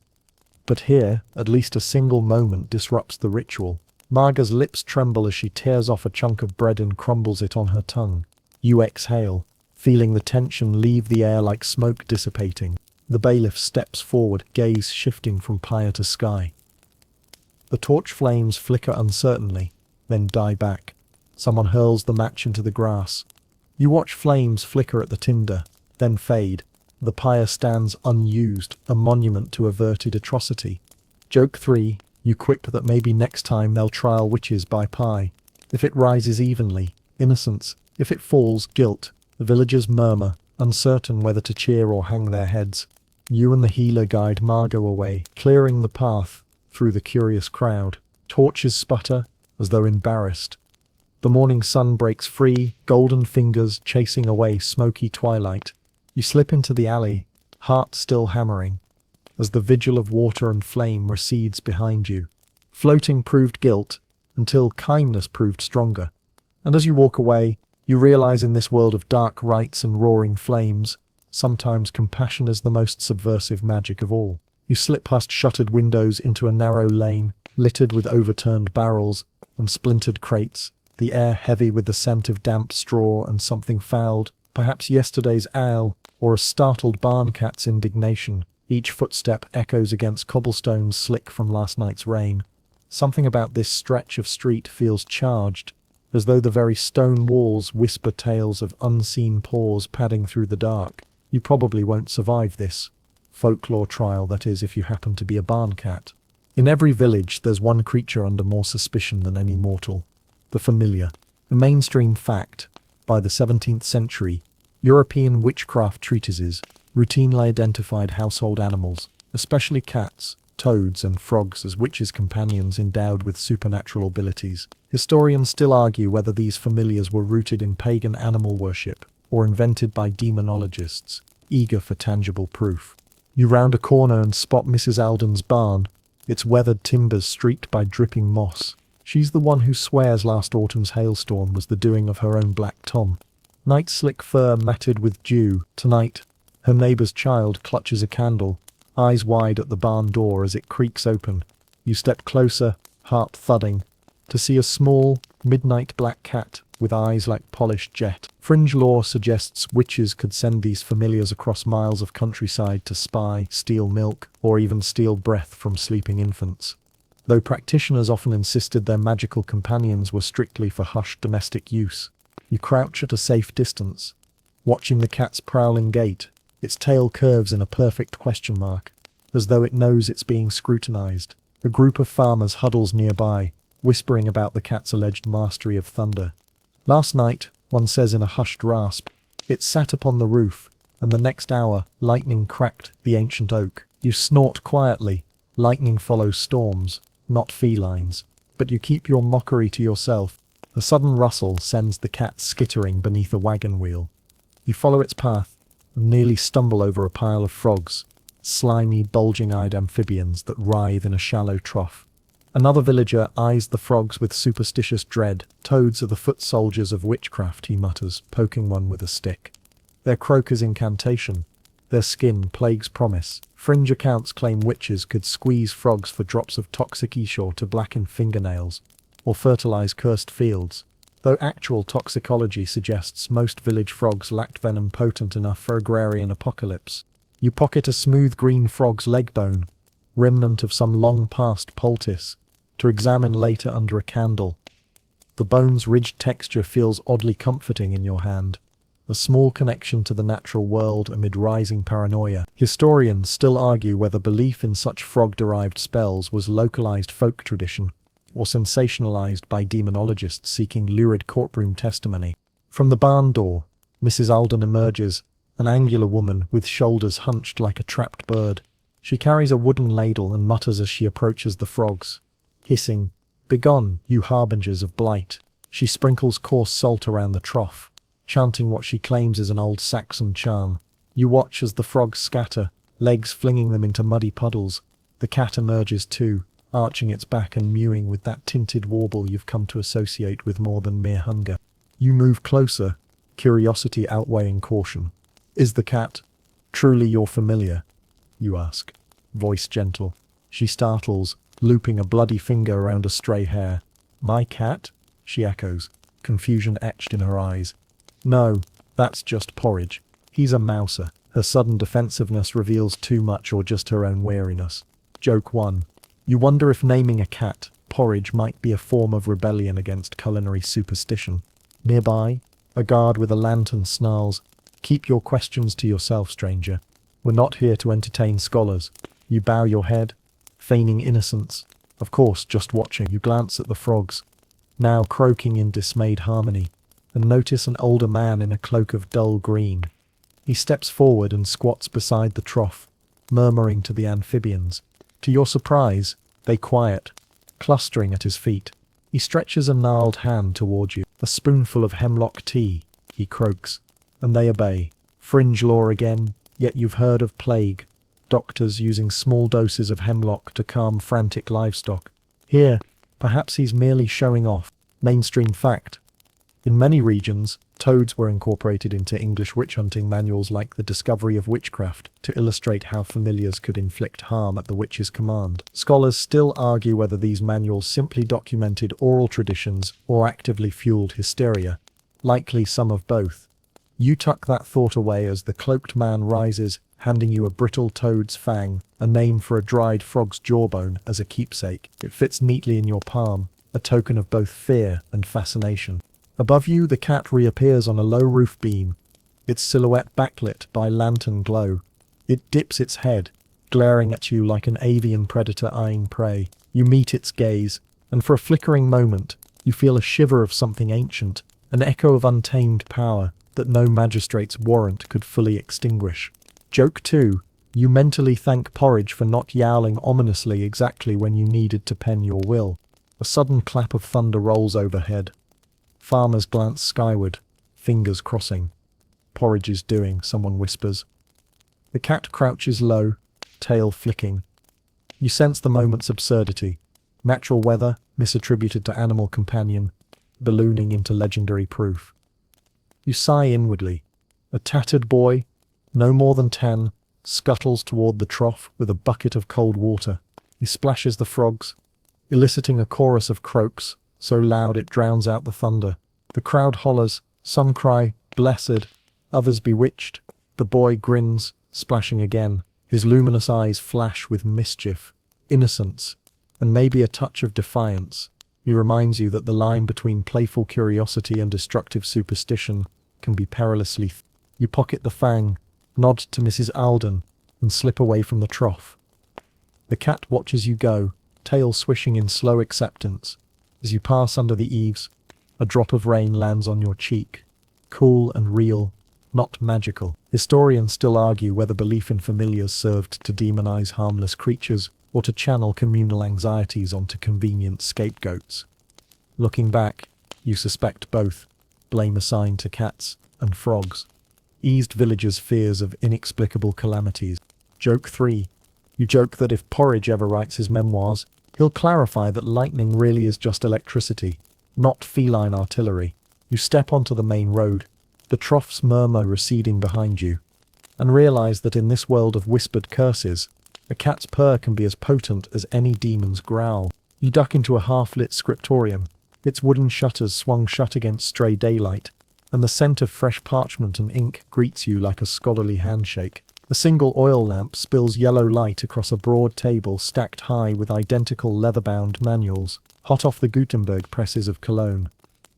But here, at least a single moment disrupts the ritual. Marga's lips tremble as she tears off a chunk of bread and crumbles it on her tongue. You exhale, feeling the tension leave the air like smoke dissipating. The bailiff steps forward, gaze shifting from pyre to sky. The torch flames flicker uncertainly, then die back. Someone hurls the match into the grass. You watch flames flicker at the tinder, then fade. The pyre stands unused, a monument to averted atrocity. Joke 3, you quip that maybe next time they'll trial witches by pie. If it rises evenly, innocence. If it falls, guilt. The villagers murmur, uncertain whether to cheer or hang their heads. You and the healer guide Marga away, clearing the path through the curious crowd. Torches sputter, as though embarrassed. The morning sun breaks free, golden fingers chasing away smoky twilight. You slip into the alley, heart still hammering, as the vigil of water and flame recedes behind you. Floating proved guilt, until kindness proved stronger. And as you walk away, you realize in this world of dark rites and roaring flames, sometimes compassion is the most subversive magic of all. You slip past shuttered windows into a narrow lane, littered with overturned barrels and splintered crates, the air heavy with the scent of damp straw and something fouled, perhaps yesterday's ale, or a startled barn cat's indignation. Each footstep echoes against cobblestones slick from last night's rain. Something about this stretch of street feels charged, as though the very stone walls whisper tales of unseen paws padding through the dark. You probably won't survive this folklore trial, that is, if you happen to be a barn cat. In every village, there's one creature under more suspicion than any mortal: the familiar. A mainstream fact. By the 17th century, European witchcraft treatises routinely identified household animals, especially cats, toads, and frogs, as witches' companions endowed with supernatural abilities. Historians still argue whether these familiars were rooted in pagan animal worship or invented by demonologists, eager for tangible proof. You round a corner and spot Mrs. Alden's barn, its weathered timbers streaked by dripping moss. She's the one who swears last autumn's hailstorm was the doing of her own Black Tom. Night's slick fur matted with dew. Tonight, her neighbor's child clutches a candle, eyes wide at the barn door as it creaks open. You step closer, heart thudding, to see a small, midnight black cat with eyes like polished jet. Fringe lore suggests witches could send these familiars across miles of countryside to spy, steal milk, or even steal breath from sleeping infants. Though practitioners often insisted their magical companions were strictly for hushed domestic use. You crouch at a safe distance, watching the cat's prowling gait. Its tail curves in a perfect question mark, as though it knows it's being scrutinized. A group of farmers huddles nearby, whispering about the cat's alleged mastery of thunder. Last night, one says in a hushed rasp, it sat upon the roof, and the next hour, lightning cracked the ancient oak. You snort quietly. Lightning follows storms, not felines. But you keep your mockery to yourself. A sudden rustle sends the cat skittering beneath a wagon wheel. You follow its path, and nearly stumble over a pile of frogs, slimy, bulging-eyed amphibians that writhe in a shallow trough. Another villager eyes the frogs with superstitious dread. Toads are the foot soldiers of witchcraft, he mutters, poking one with a stick. Their croak is incantation. Their skin plagues promise. Fringe accounts claim witches could squeeze frogs for drops of toxic eshore to blacken fingernails, or fertilize cursed fields, though actual toxicology suggests most village frogs lacked venom potent enough for agrarian apocalypse. You pocket a smooth green frog's leg bone, remnant of some long-past poultice, to examine later under a candle. The bone's ridged texture feels oddly comforting in your hand, a small connection to the natural world amid rising paranoia. Historians still argue whether belief in such frog-derived spells was localized folk tradition, or sensationalized by demonologists seeking lurid courtroom testimony. From the barn door, Mrs. Alden emerges, an angular woman with shoulders hunched like a trapped bird. She carries a wooden ladle and mutters as she approaches the frogs, hissing, "Begone, you harbingers of blight." She sprinkles coarse salt around the trough, chanting what she claims is an old Saxon charm. You watch as the frogs scatter, legs flinging them into muddy puddles. The cat emerges too, arching its back and mewing with that tinted warble you've come to associate with more than mere hunger. You move closer, curiosity outweighing caution. "Is the cat truly your familiar?" you ask, voice gentle. She startles, looping a bloody finger around a stray hair. "My cat?" she echoes, confusion etched in her eyes. "No, that's just Porridge. He's a mouser." Her sudden defensiveness reveals too much or just her own weariness. Joke 1. You wonder if naming a cat Porridge might be a form of rebellion against culinary superstition. Nearby, a guard with a lantern snarls, "Keep your questions to yourself, stranger. We're not here to entertain scholars." You bow your head, feigning innocence. Of course, just watching. You glance at the frogs, now croaking in dismayed harmony, and notice an older man in a cloak of dull green. He steps forward and squats beside the trough, murmuring to the amphibians. To your surprise, they quiet, clustering at his feet. He stretches a gnarled hand toward you. "A spoonful of hemlock tea," he croaks, and they obey. Fringe lore again, yet you've heard of plague. Doctors using small doses of hemlock to calm frantic livestock. Here, perhaps he's merely showing off. Mainstream fact. In many regions, toads were incorporated into English witch hunting manuals like The Discovery of Witchcraft to illustrate how familiars could inflict harm at the witch's command. Scholars still argue whether these manuals simply documented oral traditions or actively fueled hysteria. Likely some of both. You tuck that thought away as the cloaked man rises, handing you a brittle toad's fang, a name for a dried frog's jawbone, as a keepsake. It fits neatly in your palm, a token of both fear and fascination. Above you, the cat reappears on a low roof beam, its silhouette backlit by lantern glow. It dips its head, glaring at you like an avian predator eyeing prey. You meet its gaze, and for a flickering moment, you feel a shiver of something ancient, an echo of untamed power that no magistrate's warrant could fully extinguish. Joke 2. You mentally thank Porridge for not yowling ominously exactly when you needed to pen your will. A sudden clap of thunder rolls overhead. Farmers glance skyward, fingers crossing. Porridge is doing, someone whispers. The cat crouches low, tail flicking. You sense the moment's absurdity. Natural weather, misattributed to animal companion, ballooning into legendary proof. You sigh inwardly. A tattered boy, no more than 10, scuttles toward the trough with a bucket of cold water. He splashes the frogs, eliciting a chorus of croaks, so loud it drowns out the thunder. The crowd hollers, some cry, "Blessed," others bewitched. The boy grins, splashing again. His luminous eyes flash with mischief, innocence, and maybe a touch of defiance. He reminds you that the line between playful curiosity and destructive superstition can be perilously thin. You pocket the fang, nod to Mrs. Alden, and slip away from the trough. The cat watches you go, tail swishing in slow acceptance. As you pass under the eaves, a drop of rain lands on your cheek. Cool and real, not magical. Historians still argue whether belief in familiars served to demonize harmless creatures or to channel communal anxieties onto convenient scapegoats. Looking back, you suspect both, blame assigned to cats and frogs. Eased villagers' fears of inexplicable calamities. Joke 3. You joke that if Porridge ever writes his memoirs, he'll clarify that lightning really is just electricity, not feline artillery. You step onto the main road, the trough's murmur receding behind you, and realize that in this world of whispered curses, a cat's purr can be as potent as any demon's growl. You duck into a half-lit scriptorium, its wooden shutters swung shut against stray daylight, and the scent of fresh parchment and ink greets you like a scholarly handshake. A single oil lamp spills yellow light across a broad table stacked high with identical leather-bound manuals, hot off the Gutenberg presses of Cologne.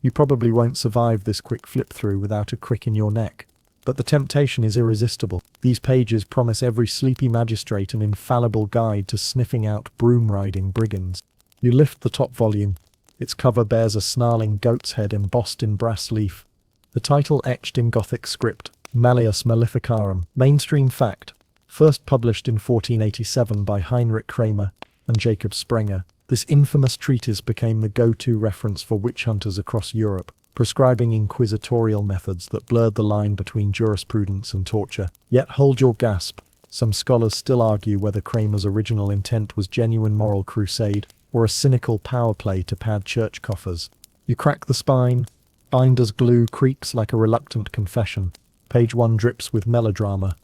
You probably won't survive this quick flip-through without a crick in your neck. But the temptation is irresistible. These pages promise every sleepy magistrate an infallible guide to sniffing out broom-riding brigands. You lift the top volume. Its cover bears a snarling goat's head embossed in brass leaf. The title etched in Gothic script, Malleus Maleficarum. Mainstream fact. First published in 1487 by Heinrich Kramer and Jacob Sprenger, this infamous treatise became the go-to reference for witch hunters across Europe, prescribing inquisitorial methods that blurred the line between jurisprudence and torture. Yet hold your gasp. Some scholars still argue whether Kramer's original intent was genuine moral crusade or a cynical power play to pad church coffers. You crack the spine. Binder's glue creaks like a reluctant confession. Page 1 drips with melodrama.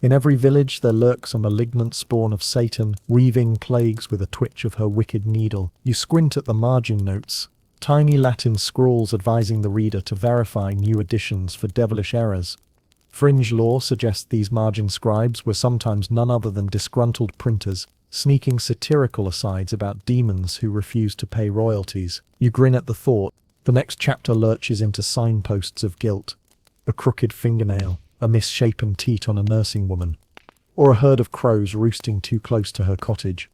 In every village there lurks a malignant spawn of Satan, weaving plagues with a twitch of her wicked needle. You squint at the margin notes. Tiny Latin scrawls advising the reader to verify new additions for devilish errors. Fringe lore suggests these margin scribes were sometimes none other than disgruntled printers, sneaking satirical asides about demons who refused to pay royalties. You grin at the thought. The next chapter lurches into signposts of guilt. A crooked fingernail, a misshapen teat on a nursing woman, or a herd of crows roosting too close to her cottage.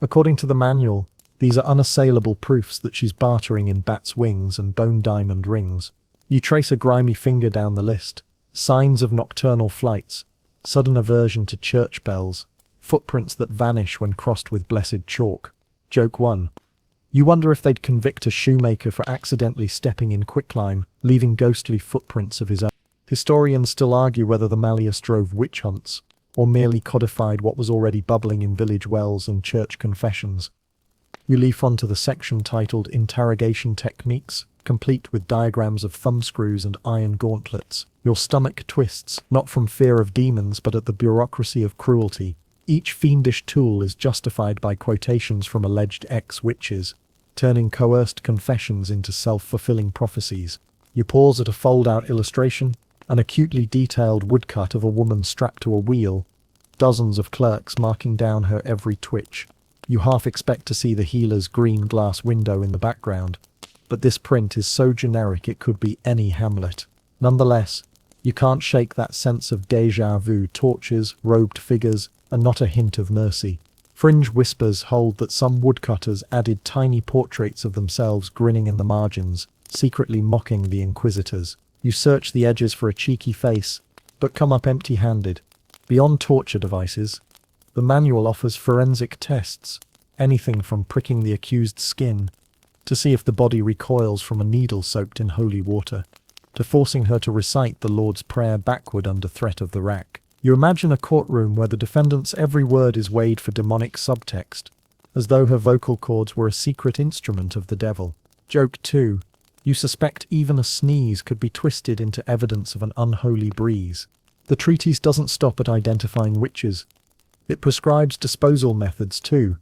According to the manual, these are unassailable proofs that she's bartering in bat's wings and bone diamond rings. You trace a grimy finger down the list. Signs of nocturnal flights, sudden aversion to church bells, footprints that vanish when crossed with blessed chalk. Joke 1. You wonder if they'd convict a shoemaker for accidentally stepping in quicklime, leaving ghostly footprints of his own. Historians still argue whether the Malleus drove witch hunts, or merely codified what was already bubbling in village wells and church confessions. You leaf onto the section titled Interrogation Techniques, complete with diagrams of thumbscrews and iron gauntlets. Your stomach twists, not from fear of demons but at the bureaucracy of cruelty. Each fiendish tool is justified by quotations from alleged ex-witches, turning coerced confessions into self-fulfilling prophecies. You pause at a fold-out illustration, an acutely detailed woodcut of a woman strapped to a wheel, dozens of clerks marking down her every twitch. You half expect to see the healer's green glass window in the background, but this print is so generic it could be any Hamlet. Nonetheless, you can't shake that sense of déjà vu: torches, robed figures, and not a hint of mercy. Fringe whispers hold that some woodcutters added tiny portraits of themselves grinning in the margins, secretly mocking the inquisitors. You search the edges for a cheeky face, but come up empty-handed. Beyond torture devices, the manual offers forensic tests, anything from pricking the accused's skin to see if the body recoils from a needle soaked in holy water, to forcing her to recite the Lord's Prayer backward under threat of the rack. You imagine a courtroom where the defendant's every word is weighed for demonic subtext, as though her vocal cords were a secret instrument of the devil. Joke 2. You suspect even a sneeze could be twisted into evidence of an unholy breeze. The treatise doesn't stop at identifying witches. It prescribes disposal methods too,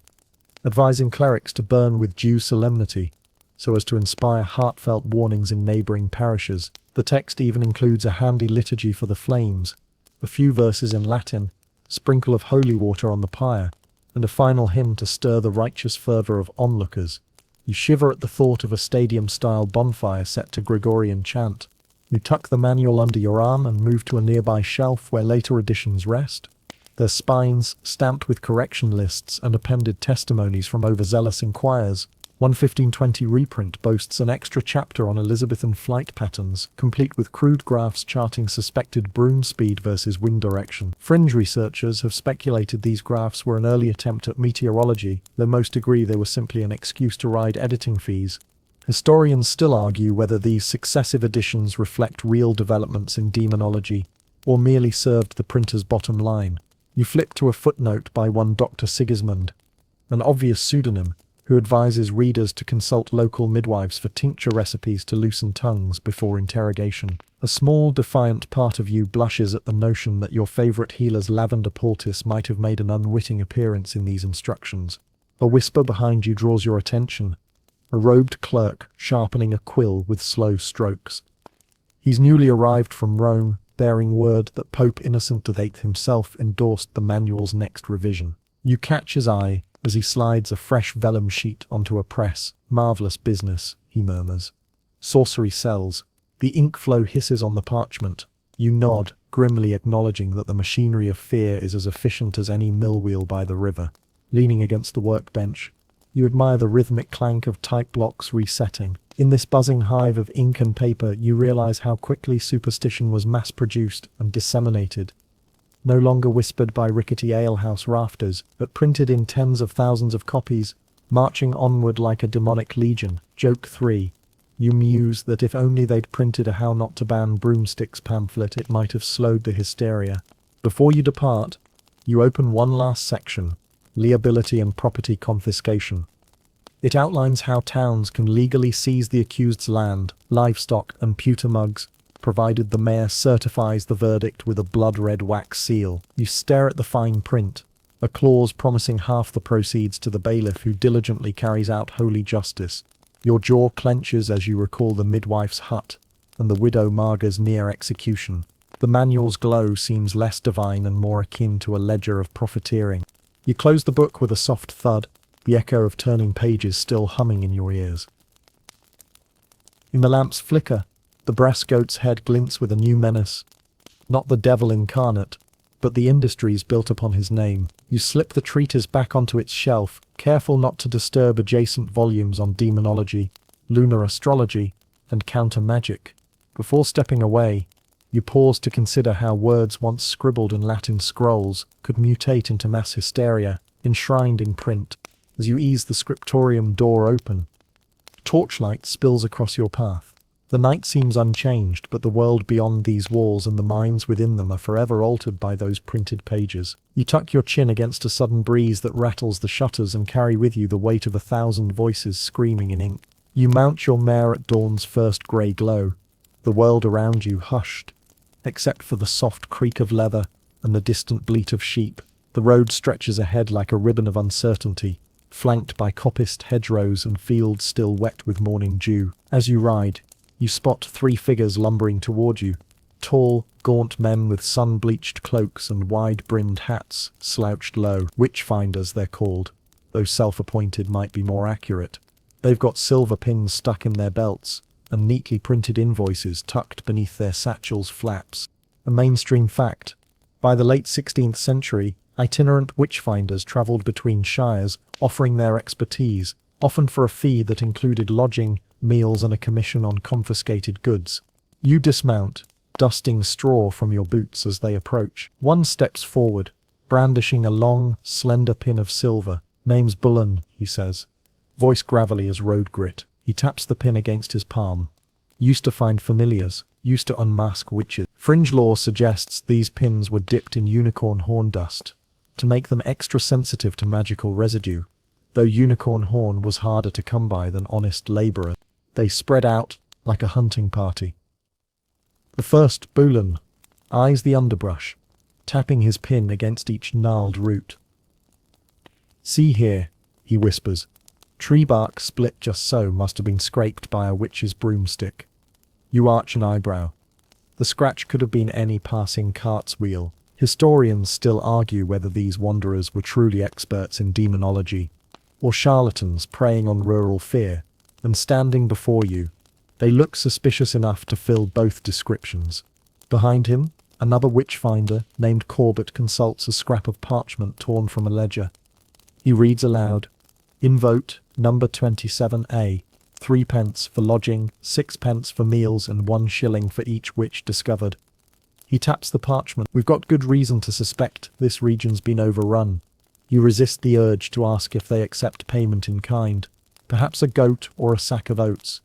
advising clerics to burn with due solemnity, so as to inspire heartfelt warnings in neighbouring parishes. The text even includes a handy liturgy for the flames, a few verses in Latin, a sprinkle of holy water on the pyre, and a final hymn to stir the righteous fervour of onlookers. You shiver at the thought of a stadium-style bonfire set to Gregorian chant. You tuck the manual under your arm and move to a nearby shelf where later editions rest, their spines stamped with correction lists and appended testimonies from overzealous inquirers. One 1520 reprint boasts an extra chapter on Elizabethan flight patterns, complete with crude graphs charting suspected broom speed versus wind direction. Fringe researchers have speculated these graphs were an early attempt at meteorology, though most agree they were simply an excuse to ride editing fees. Historians still argue whether these successive editions reflect real developments in demonology, or merely served the printer's bottom line. You flip to a footnote by one Dr. Sigismund, an obvious pseudonym, who advises readers to consult local midwives for tincture recipes to loosen tongues before interrogation. A small, defiant part of you blushes at the notion that your favourite healer's lavender poultice might have made an unwitting appearance in these instructions. A whisper behind you draws your attention, a robed clerk sharpening a quill with slow strokes. He's newly arrived from Rome, bearing word that Pope Innocent VIII himself endorsed the manual's next revision. You catch his eye as he slides a fresh vellum sheet onto a press. "Marvellous business," he murmurs. "Sorcery sells." The ink flow hisses on the parchment. You nod, grimly acknowledging that the machinery of fear is as efficient as any mill wheel by the river. Leaning against the workbench, you admire the rhythmic clank of type blocks resetting. In this buzzing hive of ink and paper, you realize how quickly Superstition was mass-produced and disseminated. No longer whispered by rickety alehouse rafters, but printed in tens of thousands of copies, marching onward like a demonic legion. Joke 3. You muse that if only they'd printed a How Not to Ban Broomsticks pamphlet, it might have slowed the hysteria. Before you depart, you open one last section: liability and property confiscation. It outlines how towns can legally seize the accused's land, livestock, and pewter mugs, provided the mayor certifies the verdict with a blood-red wax seal. You stare at the fine print, a clause promising half the proceeds to the bailiff who diligently carries out holy justice. Your jaw clenches as you recall the midwife's hut and the widow Marga's near execution. The manual's glow seems less divine and more akin to a ledger of profiteering. You close the book with a soft thud, the echo of turning pages still humming in your ears. In the lamp's flicker, the brass goat's head glints with a new menace. Not the devil incarnate, but the industries built upon his name. You slip the treatise back onto its shelf, careful not to disturb adjacent volumes on demonology, lunar astrology, and counter-magic. Before stepping away, you pause to consider how words once scribbled in Latin scrolls could mutate into mass hysteria, enshrined in print. As you ease the scriptorium door open, torchlight spills across your path. The night seems unchanged, but the world beyond these walls and the minds within them are forever altered by those printed pages. You tuck your chin against a sudden breeze that rattles the shutters and carry with you the weight of 1,000 voices screaming in ink. You mount your mare at dawn's first grey glow. The world around you hushed, except for the soft creak of leather and the distant bleat of sheep. The road stretches ahead like a ribbon of uncertainty, flanked by coppiced hedgerows and fields still wet with morning dew. As you ride, you spot 3 figures lumbering toward you. Tall, gaunt men with sun-bleached cloaks and wide-brimmed hats slouched low. Witchfinders, they're called, though self-appointed might be more accurate. They've got silver pins stuck in their belts, and neatly printed invoices tucked beneath their satchels' flaps. A mainstream fact. By the late 16th century, itinerant witchfinders travelled between shires, offering their expertise, often for a fee that included lodging, meals and a commission on confiscated goods. You dismount, dusting straw from your boots as they approach. One steps forward, brandishing a long, slender pin of silver. "Name's Bullen," he says, voice gravelly as road grit. He taps the pin against his palm. "Used to find familiars, used to unmask witches." Fringe lore suggests these pins were dipped in unicorn horn dust to make them extra sensitive to magical residue, though unicorn horn was harder to come by than honest labourer. They spread out like a hunting party. The first, Bullen, eyes the underbrush, tapping his pin against each gnarled root. "See here," he whispers. Tree bark split just so must have been scraped by a witch's broomstick. You arch an eyebrow. The scratch could have been any passing cart's wheel. Historians still argue whether these wanderers were truly experts in demonology, or charlatans preying on rural fear, and standing before you, they look suspicious enough to fill both descriptions. Behind him, another witchfinder named Corbett consults a scrap of parchment torn from a ledger. He reads aloud, "Invote number 27A, 3 pence for lodging, 6 pence for meals and 1 shilling for each witch discovered." He taps the parchment. "We've got good reason to suspect this region's been overrun." You resist the urge to ask if they accept payment in kind, perhaps a goat or a sack of oats.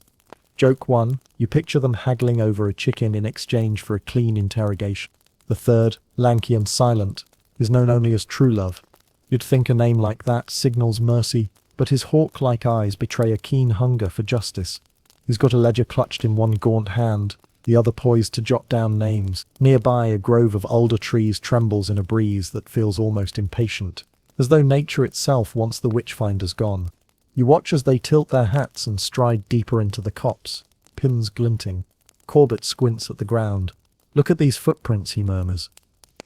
Joke 1, you picture them haggling over a chicken in exchange for a clean interrogation. The third, lanky and silent, is known only as True Love. You'd think a name like that signals mercy, but his hawk-like eyes betray a keen hunger for justice. He's got a ledger clutched in one gaunt hand, the other poised to jot down names. Nearby, a grove of alder trees trembles in a breeze that feels almost impatient, as though nature itself wants the witchfinders gone. You watch as they tilt their hats and stride deeper into the copse, pins glinting. Corbett squints at the ground. "Look at these footprints," he murmurs.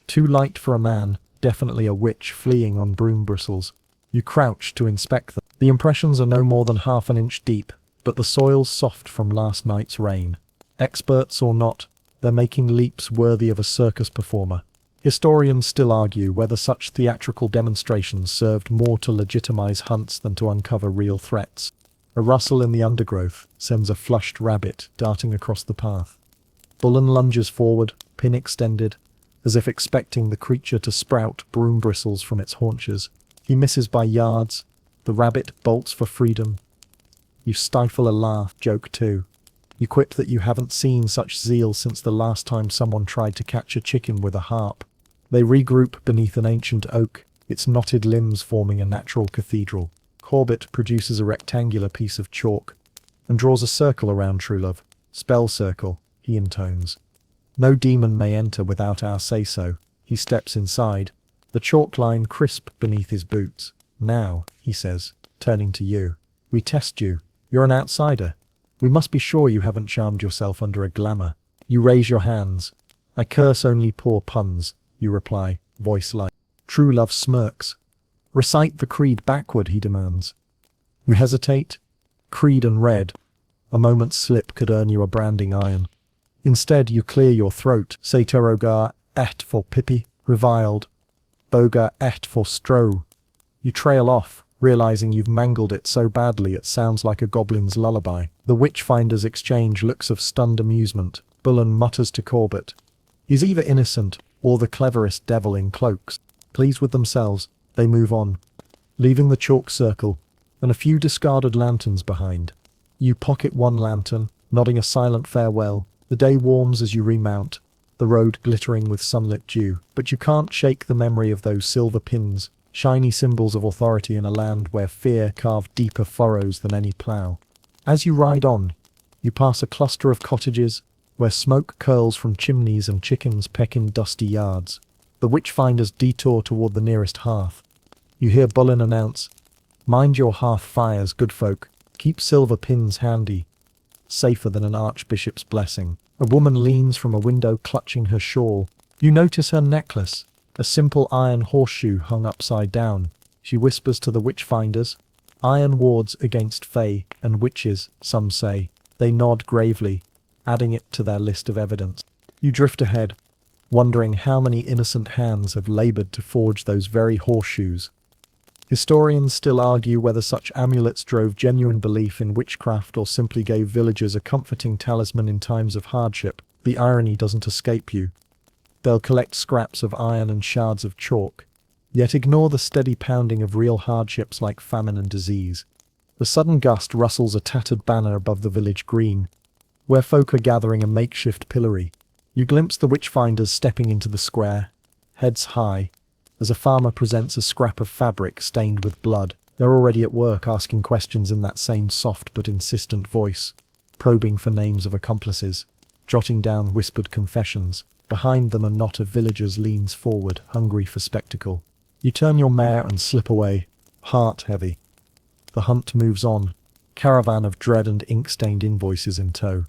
"Too light for a man, definitely a witch fleeing on broom bristles." You crouch to inspect them. The impressions are no more than half an inch deep, but the soil's soft from last night's rain. Experts or not, they're making leaps worthy of a circus performer. Historians still argue whether such theatrical demonstrations served more to legitimize hunts than to uncover real threats. A rustle in the undergrowth sends a flushed rabbit darting across the path. Bullen lunges forward, pin extended, as if expecting the creature to sprout broom bristles from its haunches. He misses by yards. The rabbit bolts for freedom. You stifle a laugh. Joke 2. You quip that you haven't seen such zeal since the last time someone tried to catch a chicken with a harp. They regroup beneath an ancient oak, its knotted limbs forming a natural cathedral. Corbett produces a rectangular piece of chalk and draws a circle around Truelove. "Spell circle," he intones. "No demon may enter without our say-so." He steps inside, the chalk line crisp beneath his boots. "Now," he says, turning to you, "we test you. You're an outsider. We must be sure you haven't charmed yourself under a glamour." You raise your hands. "I curse only poor puns," you reply, voice light. True Love smirks. "Recite the creed backward," he demands. You hesitate. Creed and red. A moment's slip could earn you a branding iron. Instead, you clear your throat. Say Terogar et for Pippi, reviled. Boga et for Stro. You trail off, realizing you've mangled it so badly it sounds like a goblin's lullaby. The witchfinders exchange looks of stunned amusement. Bullen mutters to Corbett. He's either innocent or the cleverest devil in cloaks. Pleased with themselves, they move on, leaving the chalk circle and a few discarded lanterns behind. You pocket one lantern, nodding a silent farewell. The day warms as you remount, the road glittering with sunlit dew, but you can't shake the memory of those silver pins, shiny symbols of authority in a land where fear carved deeper furrows than any plough. As you ride on, you pass a cluster of cottages where smoke curls from chimneys and chickens peck in dusty yards. The Witchfinders detour toward the nearest hearth. You hear Bullen announce, "Mind your hearth fires, good folk. Keep silver pins handy. Safer than an archbishop's blessing." A woman leans from a window clutching her shawl. You notice her necklace, a simple iron horseshoe hung upside down. She whispers to the Witchfinders, "Iron wards against fae and witches, some say." They nod gravely, adding it to their list of evidence. You drift ahead, wondering how many innocent hands have labored to forge those very horseshoes. Historians still argue whether such amulets drove genuine belief in witchcraft or simply gave villagers a comforting talisman in times of hardship. The irony doesn't escape you. They'll collect scraps of iron and shards of chalk, yet ignore the steady pounding of real hardships like famine and disease. The sudden gust rustles a tattered banner above the village green, where folk are gathering a makeshift pillory. You glimpse the Witchfinders stepping into the square, heads high, as a farmer presents a scrap of fabric stained with blood. They're already at work asking questions in that same soft but insistent voice, probing for names of accomplices, jotting down whispered confessions. Behind them a knot of villagers leans forward, hungry for spectacle. You turn your mare and slip away, heart heavy. The hunt moves on, caravan of dread and ink-stained invoices in tow,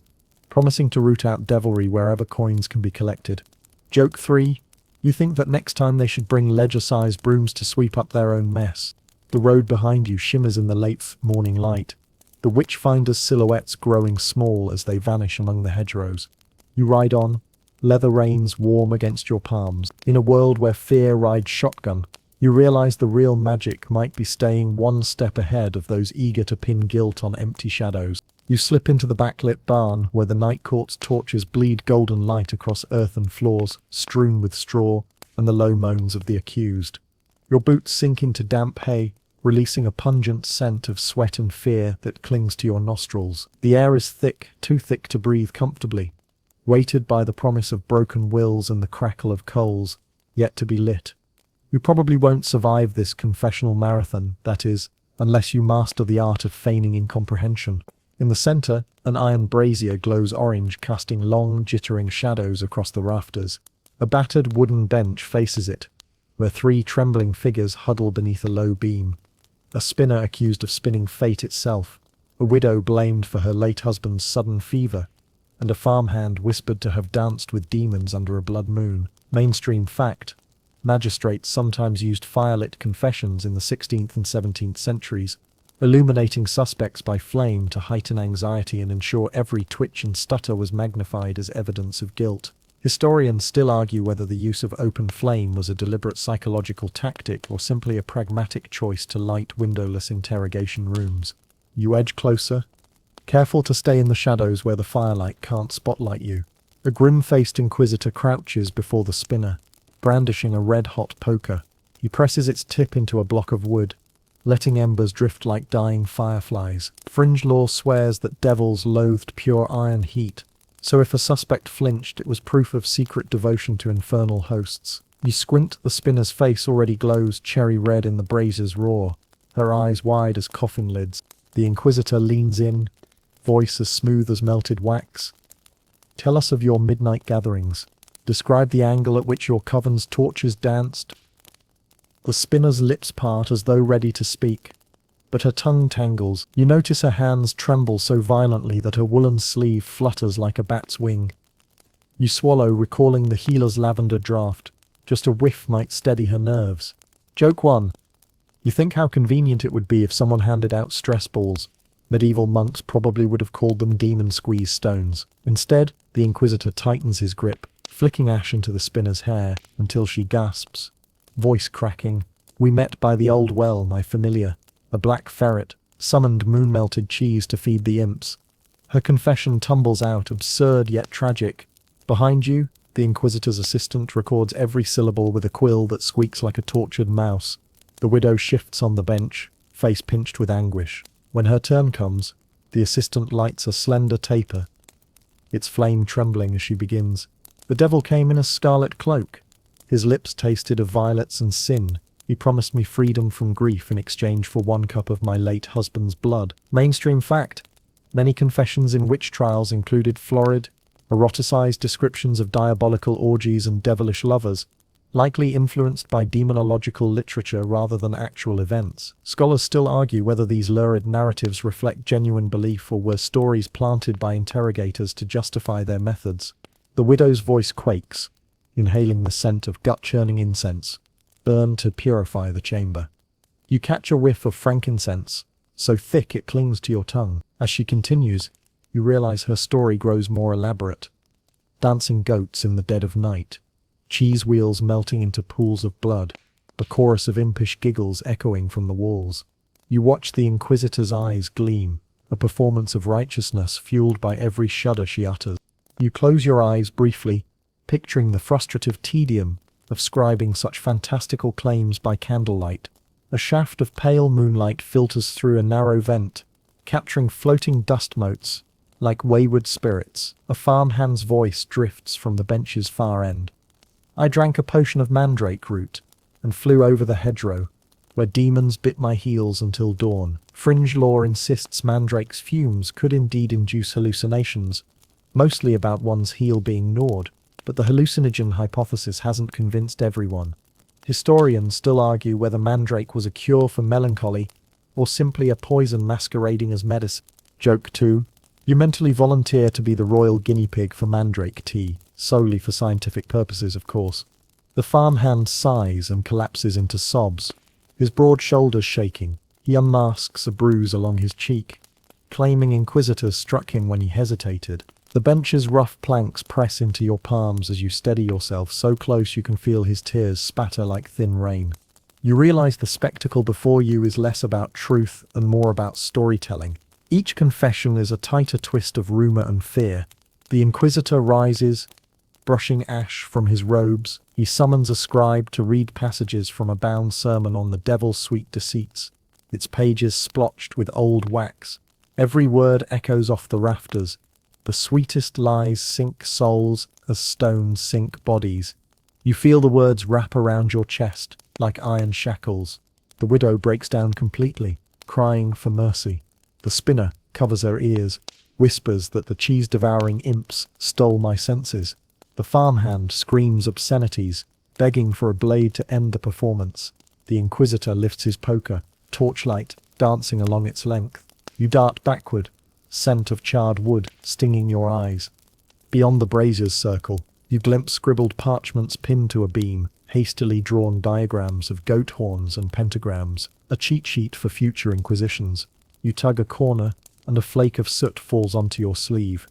promising to root out devilry wherever coins can be collected. Joke 3. You think that next time they should bring ledger-sized brooms to sweep up their own mess. The road behind you shimmers in the late morning light, the Witchfinders' silhouettes growing small as they vanish among the hedgerows. You ride on, leather reins warm against your palms. In a world where fear rides shotgun, you realize the real magic might be staying one step ahead of those eager to pin guilt on empty shadows. You slip into the backlit barn where the night court's torches bleed golden light across earthen floors strewn with straw and the low moans of the accused. Your boots sink into damp hay, releasing a pungent scent of sweat and fear that clings to your nostrils. The air is thick, too thick to breathe comfortably, weighted by the promise of broken wills and the crackle of coals yet to be lit. You probably won't survive this confessional marathon, that is, unless you master the art of feigning incomprehension. In the center, an iron brazier glows orange, casting long, jittering shadows across the rafters. A battered wooden bench faces it, where 3 trembling figures huddle beneath a low beam. A spinner accused of spinning fate itself, a widow blamed for her late husband's sudden fever, and a farmhand whispered to have danced with demons under a blood moon. Mainstream fact: magistrates sometimes used firelit confessions in the 16th and 17th centuries, illuminating suspects by flame to heighten anxiety and ensure every twitch and stutter was magnified as evidence of guilt. Historians still argue whether the use of open flame was a deliberate psychological tactic or simply a pragmatic choice to light windowless interrogation rooms. You edge closer, careful to stay in the shadows where the firelight can't spotlight you. A grim-faced inquisitor crouches before the spinner, brandishing a red-hot poker. He presses its tip into a block of wood, letting embers drift like dying fireflies. Fringe law swears that devils loathed pure iron heat, so if a suspect flinched, it was proof of secret devotion to infernal hosts. You squint, the spinner's face already glows cherry red in the brazier's roar, her eyes wide as coffin lids. The inquisitor leans in, voice as smooth as melted wax. "Tell us of your midnight gatherings. Describe the angle at which your coven's torches danced." The spinner's lips part as though ready to speak, but her tongue tangles. You notice her hands tremble so violently that her woolen sleeve flutters like a bat's wing. You swallow, recalling the healer's lavender draught. Just a whiff might steady her nerves. Joke 1. You think how convenient it would be if someone handed out stress balls. Medieval monks probably would have called them demon squeeze stones. Instead, the inquisitor tightens his grip, flicking ash into the spinner's hair until she gasps, voice cracking. "We met by the old well, my familiar. A black ferret summoned moon-melted cheese to feed the imps." Her confession tumbles out, absurd yet tragic. Behind you, the inquisitor's assistant records every syllable with a quill that squeaks like a tortured mouse. The widow shifts on the bench, face pinched with anguish. When her turn comes, the assistant lights a slender taper, its flame trembling as she begins. "The devil came in a scarlet cloak. His lips tasted of violets and sin. He promised me freedom from grief in exchange for 1 cup of my late husband's blood." Mainstream fact: Many confessions in witch trials included florid, eroticized descriptions of diabolical orgies and devilish lovers, likely influenced by demonological literature rather than actual events. Scholars still argue whether these lurid narratives reflect genuine belief or were stories planted by interrogators to justify their methods. The widow's voice quakes, inhaling the scent of gut-churning incense, burned to purify the chamber. You catch a whiff of frankincense, so thick it clings to your tongue. As she continues, you realize her story grows more elaborate. Dancing goats in the dead of night, cheese wheels melting into pools of blood, a chorus of impish giggles echoing from the walls. You watch the Inquisitor's eyes gleam, a performance of righteousness fueled by every shudder she utters. You close your eyes briefly, picturing the frustrative tedium of scribing such fantastical claims by candlelight. A shaft of pale moonlight filters through a narrow vent, capturing floating dust motes like wayward spirits. A farmhand's voice drifts from the bench's far end. I drank a potion of mandrake root and flew over the hedgerow, where demons bit my heels until dawn. Fringe lore insists mandrake's fumes could indeed induce hallucinations, mostly about one's heel being gnawed, but the hallucinogen hypothesis hasn't convinced everyone. Historians still argue whether mandrake was a cure for melancholy or simply a poison masquerading as medicine. Joke 2. You mentally volunteer to be the royal guinea pig for mandrake tea, solely for scientific purposes, of course. The farmhand sighs and collapses into sobs, his broad shoulders shaking. He unmasks a bruise along his cheek, claiming inquisitors struck him when he hesitated. The bench's rough planks press into your palms as you steady yourself so close you can feel his tears spatter like thin rain. You realize the spectacle before you is less about truth and more about storytelling. Each confession is a tighter twist of rumor and fear. The Inquisitor rises, brushing ash from his robes. He summons a scribe to read passages from a bound sermon on the devil's sweet deceits, its pages splotched with old wax. Every word echoes off the rafters. The sweetest lies sink souls as stones sink bodies. You feel the words wrap around your chest like iron shackles. The widow breaks down completely, crying for mercy. The spinner covers her ears, whispers that the cheese-devouring imps stole my senses. The farmhand screams obscenities, begging for a blade to end the performance. The Inquisitor lifts his poker, torchlight dancing along its length. You dart backward, scent of charred wood stinging your eyes. Beyond the brazier's circle, you glimpse scribbled parchments pinned to a beam, hastily drawn diagrams of goat horns and pentagrams, a cheat sheet for future inquisitions. You tug a corner, and a flake of soot falls onto your sleeve.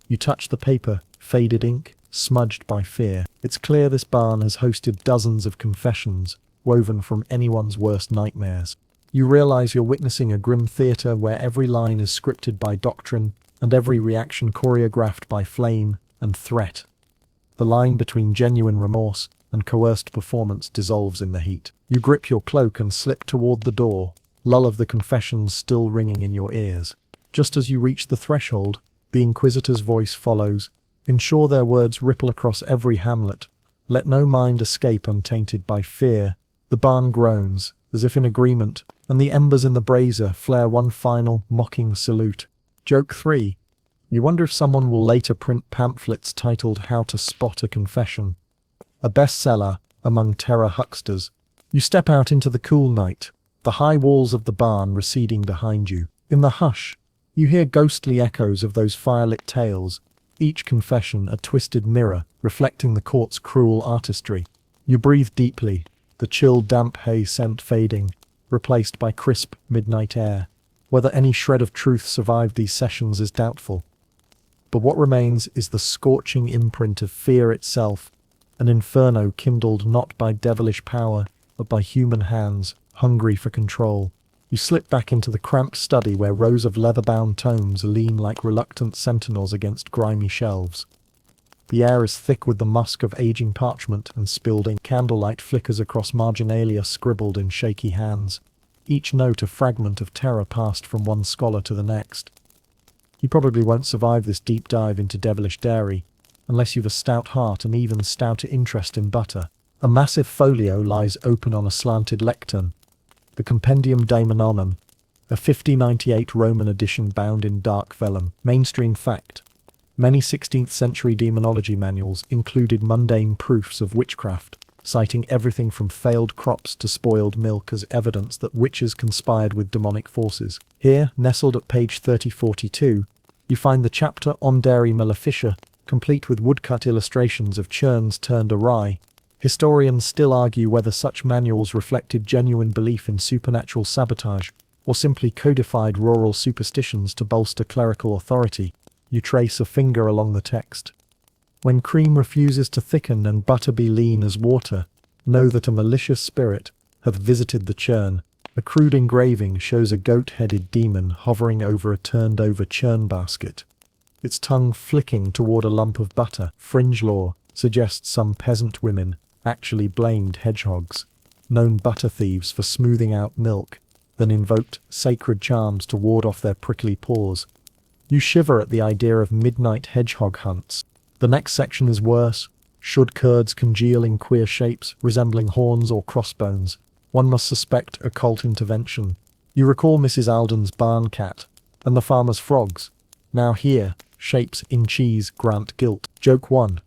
You touch the paper, faded ink, smudged by fear. It's clear this barn has hosted dozens of confessions, woven from anyone's worst nightmares. You realize you're witnessing a grim theater where every line is scripted by doctrine, and every reaction choreographed by flame and threat. The line between genuine remorse and coerced performance dissolves in the heat. You grip your cloak and slip toward the door, lull of the confessions still ringing in your ears. Just as you reach the threshold, the Inquisitor's voice follows. Ensure their words ripple across every hamlet. Let no mind escape untainted by fear. The barn groans, as if in agreement, and the embers in the brazier flare one final, mocking salute. Joke 3. You wonder if someone will later print pamphlets titled How to Spot a Confession, a bestseller among terror hucksters. You step out into the cool night, the high walls of the barn receding behind you. In the hush, you hear ghostly echoes of those firelit tales, each confession a twisted mirror reflecting the court's cruel artistry. You breathe deeply, the chill damp hay scent fading, replaced by crisp midnight air. Whether any shred of truth survived these sessions is doubtful. But what remains is the scorching imprint of fear itself, an inferno kindled not by devilish power, but by human hands, hungry for control. You slip back into the cramped study where rows of leather-bound tomes lean like reluctant sentinels against grimy shelves. The air is thick with the musk of aging parchment and spilled ink. Candlelight flickers across marginalia scribbled in shaky hands, each note a fragment of terror passed from one scholar to the next. You probably won't survive this deep dive into devilish dairy, unless you've a stout heart and even stouter interest in butter. A massive folio lies open on a slanted lectern, the Compendium Daemonorum, a a 5098 Roman edition bound in dark vellum. Mainstream fact. Many 16th century demonology manuals included mundane proofs of witchcraft, citing everything from failed crops to spoiled milk as evidence that witches conspired with demonic forces. Here, nestled at page 3042, you find the chapter on Dairy Maleficia, complete with woodcut illustrations of churns turned awry. Historians still argue whether such manuals reflected genuine belief in supernatural sabotage, or simply codified rural superstitions to bolster clerical authority. You trace a finger along the text. When cream refuses to thicken and butter be lean as water, know that a malicious spirit hath visited the churn. A crude engraving shows a goat-headed demon hovering over a turned-over churn basket, its tongue flicking toward a lump of butter. Fringe lore suggests some peasant women actually blamed hedgehogs, known butter thieves, for smoothing out milk, then invoked sacred charms to ward off their prickly paws. You shiver at the idea of midnight hedgehog hunts. The next section is worse. Should curds congeal in queer shapes, resembling horns or crossbones, one must suspect occult intervention. You recall Mrs. Alden's barn cat, and the farmer's frogs. Now here, shapes in cheese grant guilt. Joke 1.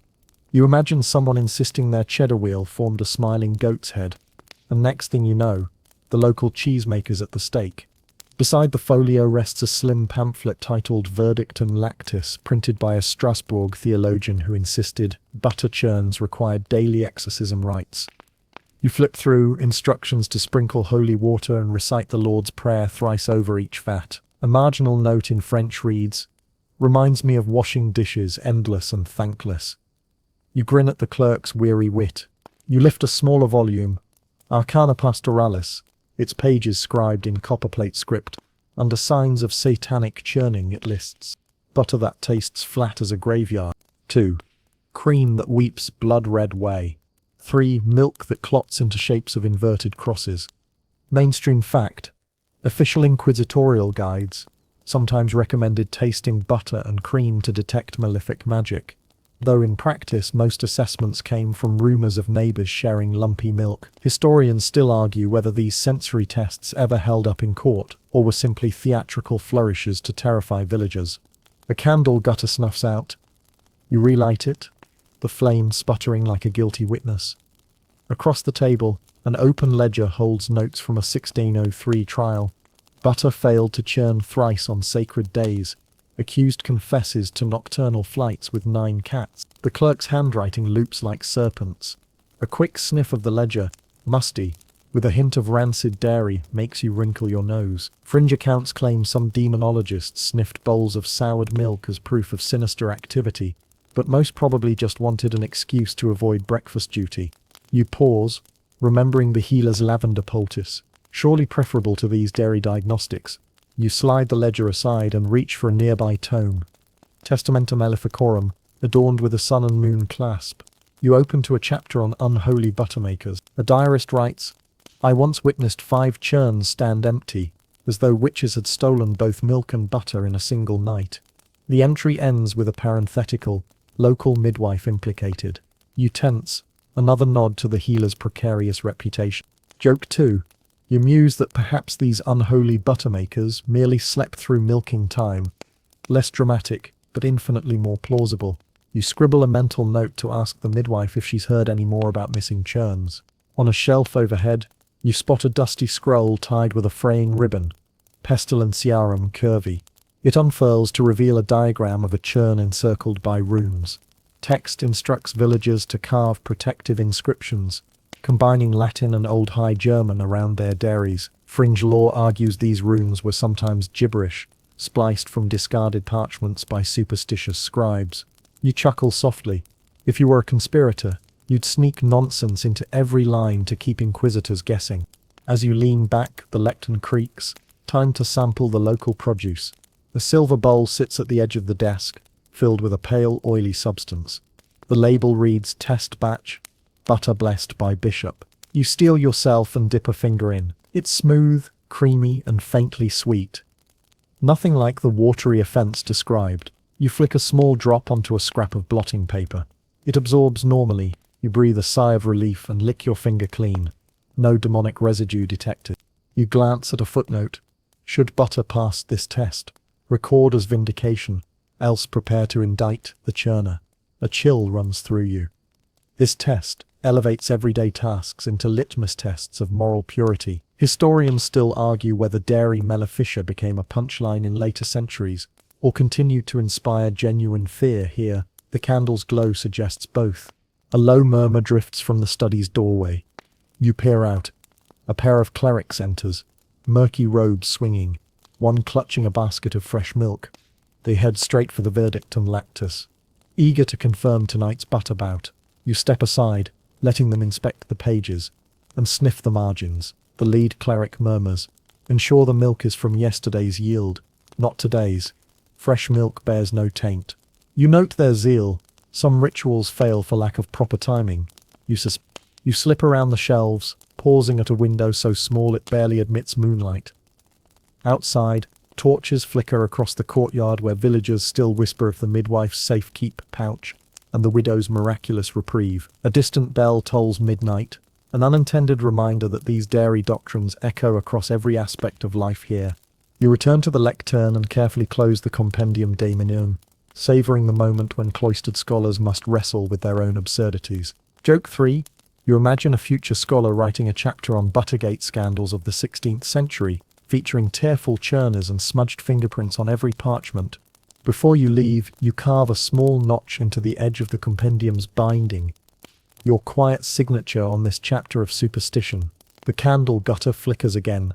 You imagine someone insisting their cheddar wheel formed a smiling goat's head, and next thing you know, the local cheesemakers at the stake. Beside the folio rests a slim pamphlet titled Verdictum Lactis, printed by a Strasbourg theologian who insisted butter churns required daily exorcism rites. You flip through instructions to sprinkle holy water and recite the Lord's Prayer thrice over each vat. A marginal note in French reads, "Reminds me of washing dishes, endless and thankless." You grin at the clerk's weary wit. You lift a smaller volume, Arcana Pastoralis, its pages scribed in copperplate script. Under signs of satanic churning it lists, butter that tastes flat as a graveyard. 2. Cream that weeps blood-red whey. 3. Milk that clots into shapes of inverted crosses. Mainstream fact. Official inquisitorial guides sometimes recommended tasting butter and cream to detect malefic magic, though in practice most assessments came from rumors of neighbors sharing lumpy milk. Historians still argue whether these sensory tests ever held up in court, or were simply theatrical flourishes to terrify villagers. A candle gutter snuffs out. You relight it, the flame sputtering like a guilty witness. Across the table, an open ledger holds notes from a 1603 trial. Butter failed to churn thrice on sacred days. Accused confesses to nocturnal flights with 9 cats. The clerk's handwriting loops like serpents. A quick sniff of the ledger, musty, with a hint of rancid dairy, makes you wrinkle your nose. Fringe accounts claim some demonologists sniffed bowls of soured milk as proof of sinister activity, but most probably just wanted an excuse to avoid breakfast duty. You pause, remembering the healer's lavender poultice, surely preferable to these dairy diagnostics. You slide the ledger aside and reach for a nearby tome. Testamentum Maleficorum, adorned with a sun and moon clasp. You open to a chapter on unholy buttermakers. A diarist writes, "I once witnessed 5 churns stand empty, as though witches had stolen both milk and butter in a single night." The entry ends with a parenthetical, local midwife implicated. You tense, another nod to the healer's precarious reputation. Joke 2. You muse that perhaps these unholy buttermakers merely slept through milking time. Less dramatic, but infinitely more plausible. You scribble a mental note to ask the midwife if she's heard any more about missing churns. On a shelf overhead, you spot a dusty scroll tied with a fraying ribbon. Pestilentiarum curvi. It unfurls to reveal a diagram of a churn encircled by runes. Text instructs villagers to carve protective inscriptions, combining Latin and Old High German around their dairies. Fringe lore argues these runes were sometimes gibberish, spliced from discarded parchments by superstitious scribes. You chuckle softly. If you were a conspirator, you'd sneak nonsense into every line to keep inquisitors guessing. As you lean back, the lectern creaks. Time to sample the local produce. A silver bowl sits at the edge of the desk, filled with a pale, oily substance. The label reads Test Batch, butter blessed by Bishop. You steel yourself and dip a finger in. It's smooth, creamy, and faintly sweet. Nothing like the watery offense described. You flick a small drop onto a scrap of blotting paper. It absorbs normally. You breathe a sigh of relief and lick your finger clean. No demonic residue detected. You glance at a footnote. Should butter pass this test, record as vindication, else prepare to indict the churner. A chill runs through you. This test elevates everyday tasks into litmus tests of moral purity. Historians still argue whether dairy maleficia became a punchline in later centuries, or continued to inspire genuine fear here. The candle's glow suggests both. A low murmur drifts from the study's doorway. You peer out. A pair of clerics enters, murky robes swinging, one clutching a basket of fresh milk. They head straight for the verdictum lactis. Eager to confirm tonight's butter bout, you step aside, letting them inspect the pages, and sniff the margins. The lead cleric murmurs, "Ensure the milk is from yesterday's yield, not today's. Fresh milk bears no taint." You note their zeal. Some rituals fail for lack of proper timing. You slip around the shelves, pausing at a window so small it barely admits moonlight. Outside, torches flicker across the courtyard where villagers still whisper of the midwife's safe-keep pouch and the widow's miraculous reprieve. A distant bell tolls midnight, an unintended reminder that these dairy doctrines echo across every aspect of life here. You return to the lectern and carefully close the Compendium de Minimum, savouring the moment when cloistered scholars must wrestle with their own absurdities. Joke 3. You imagine a future scholar writing a chapter on Buttergate scandals of the 16th century, featuring tearful churners and smudged fingerprints on every parchment. Before you leave, you carve a small notch into the edge of the compendium's binding, your quiet signature on this chapter of superstition. The candle gutter flickers again,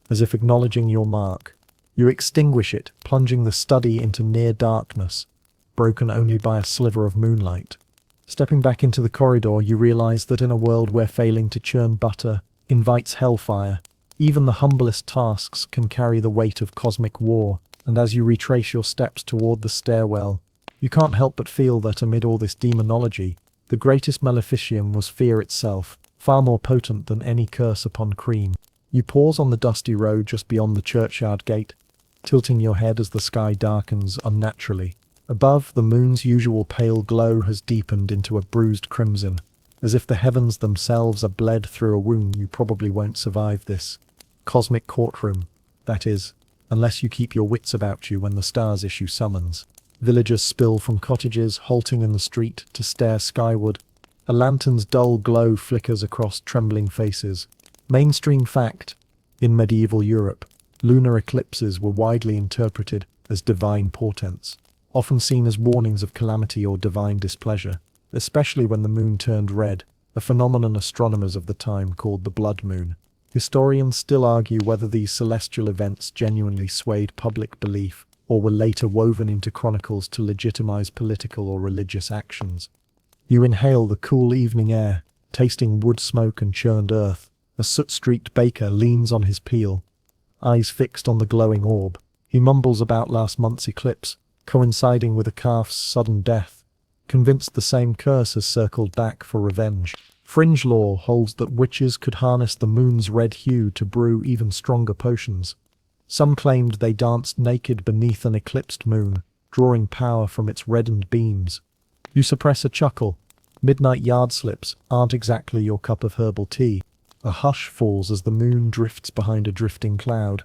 as if acknowledging your mark. You extinguish it, plunging the study into near darkness, broken only by a sliver of moonlight. Stepping back into the corridor, you realize that in a world where failing to churn butter invites hellfire, even the humblest tasks can carry the weight of cosmic war. And as you retrace your steps toward the stairwell, you can't help but feel that amid all this demonology, the greatest maleficium was fear itself, far more potent than any curse upon cream. You pause on the dusty road just beyond the churchyard gate, tilting your head as the sky darkens unnaturally. Above, the moon's usual pale glow has deepened into a bruised crimson, as if the heavens themselves are bled through a wound. You probably won't survive this cosmic courtroom, that is, unless you keep your wits about you when the stars issue summons. Villagers spill from cottages, halting in the street to stare skyward. A lantern's dull glow flickers across trembling faces. Mainstream fact: in medieval Europe, lunar eclipses were widely interpreted as divine portents, often seen as warnings of calamity or divine displeasure, especially when the moon turned red, a phenomenon astronomers of the time called the blood moon. Historians still argue whether these celestial events genuinely swayed public belief, or were later woven into chronicles to legitimize political or religious actions. You inhale the cool evening air, tasting wood smoke and churned earth. A soot-streaked baker leans on his peel, eyes fixed on the glowing orb. He mumbles about last month's eclipse, coinciding with a calf's sudden death, convinced the same curse has circled back for revenge. Fringe lore holds that witches could harness the moon's red hue to brew even stronger potions. Some claimed they danced naked beneath an eclipsed moon, drawing power from its reddened beams. You suppress a chuckle. Midnight yard slips aren't exactly your cup of herbal tea. A hush falls as the moon drifts behind a drifting cloud,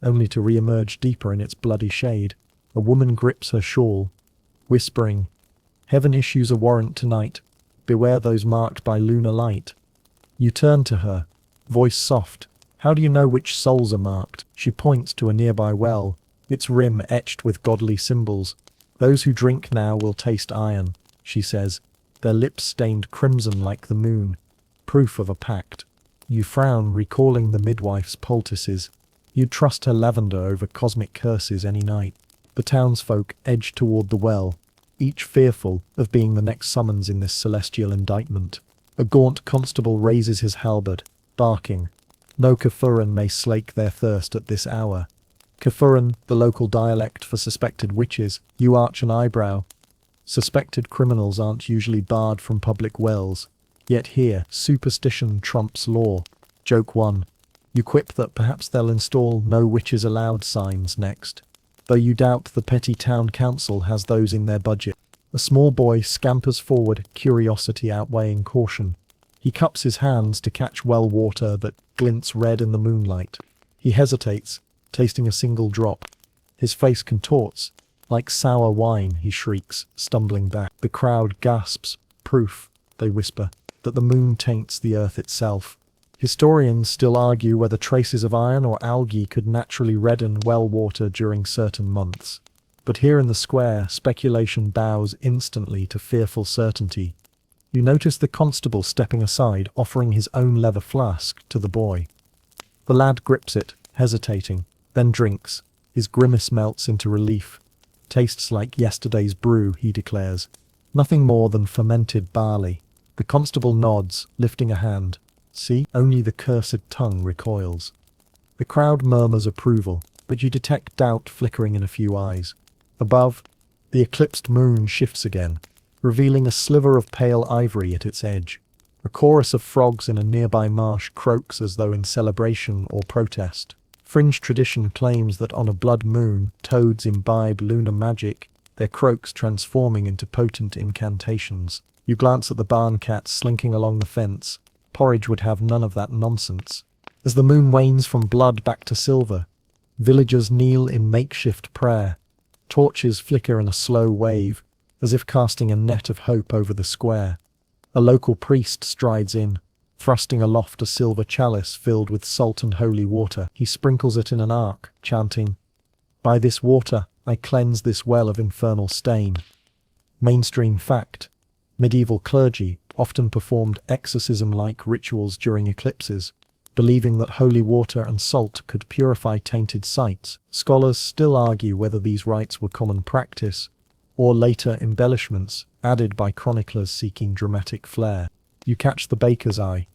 only to re-emerge deeper in its bloody shade. A woman grips her shawl, whispering, "Heaven issues a warrant tonight. Beware those marked by lunar light." You turn to her, voice soft. "How do you know which souls are marked?" She points to a nearby well, its rim etched with godly symbols. "Those who drink now will taste iron," she says, their lips stained crimson like the moon, proof of a pact. You frown, recalling the midwife's poultices. You'd trust her lavender over cosmic curses any night. The townsfolk edge toward the well, each fearful of being the next summons in this celestial indictment. A gaunt constable raises his halberd, barking. No Kafuran may slake their thirst at this hour. Kafuran, the local dialect for suspected witches. You arch an eyebrow. Suspected criminals aren't usually barred from public wells. Yet here, superstition trumps law. Joke 1. You quip that perhaps they'll install "No Witches Allowed" signs next, though you doubt the petty town council has those in their budget. A small boy scampers forward, curiosity outweighing caution. He cups his hands to catch well water that glints red in the moonlight. He hesitates, tasting a single drop. His face contorts. Like sour wine, he shrieks, stumbling back. The crowd gasps. Proof, they whisper, that the moon taints the earth itself. Historians still argue whether traces of iron or algae could naturally redden well water during certain months. But here in the square, speculation bows instantly to fearful certainty. You notice the constable stepping aside, offering his own leather flask to the boy. The lad grips it, hesitating, then drinks. His grimace melts into relief. Tastes like yesterday's brew, he declares. Nothing more than fermented barley. The constable nods, lifting a hand. See, only the cursed tongue recoils. The crowd murmurs approval, but you detect doubt flickering in a few eyes. Above, the eclipsed moon shifts again, revealing a sliver of pale ivory at its edge. A chorus of frogs in a nearby marsh croaks as though in celebration or protest. Fringe tradition claims that on a blood moon, toads imbibe lunar magic, their croaks transforming into potent incantations. You glance at the barn cats slinking along the fence. Porridge would have none of that nonsense. As the moon wanes from blood back to silver, villagers kneel in makeshift prayer. Torches flicker in a slow wave, as if casting a net of hope over the square. A local priest strides in, thrusting aloft a silver chalice filled with salt and holy water. He sprinkles it in an arc, chanting, "By this water I cleanse this well of infernal stain." Mainstream fact. Medieval clergy often performed exorcism-like rituals during eclipses, believing that holy water and salt could purify tainted sites. Scholars still argue whether these rites were common practice, or later embellishments added by chroniclers seeking dramatic flair. You catch the baker's eye.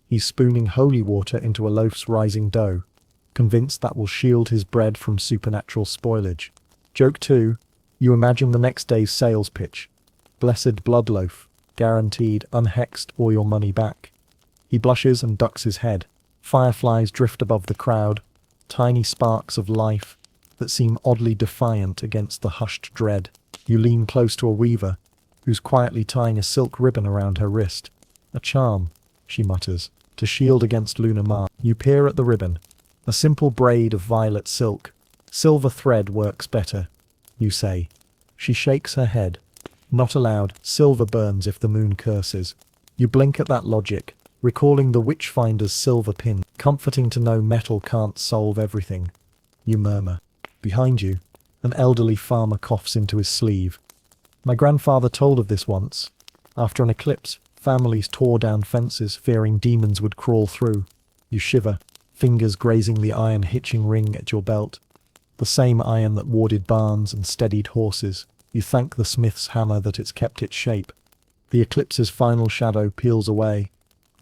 He's spooning holy water into a loaf's rising dough, convinced that will shield his bread from supernatural spoilage. Joke 2, you imagine the next day's sales pitch. Blessed blood loaf, guaranteed unhexed or your money back. He blushes and ducks his head. Fireflies drift above the crowd, tiny sparks of life that seem oddly defiant against the hushed dread. You lean close to a weaver, who's quietly tying a silk ribbon around her wrist. A charm, she mutters, to shield against lunar Mars. You peer at the ribbon. A simple braid of violet silk. Silver thread works better, you say. She shakes her head. Not allowed. Silver burns if the moon curses. You blink at that logic, recalling the Witchfinders' silver pin. Comforting to know metal can't solve everything, you murmur. Behind you, an elderly farmer coughs into his sleeve. My grandfather told of this once. After an eclipse, families tore down fences, fearing demons would crawl through. You shiver, fingers grazing the iron hitching ring at your belt. The same iron that warded barns and steadied horses. You thank the smith's hammer that it's kept its shape. The eclipse's final shadow peels away,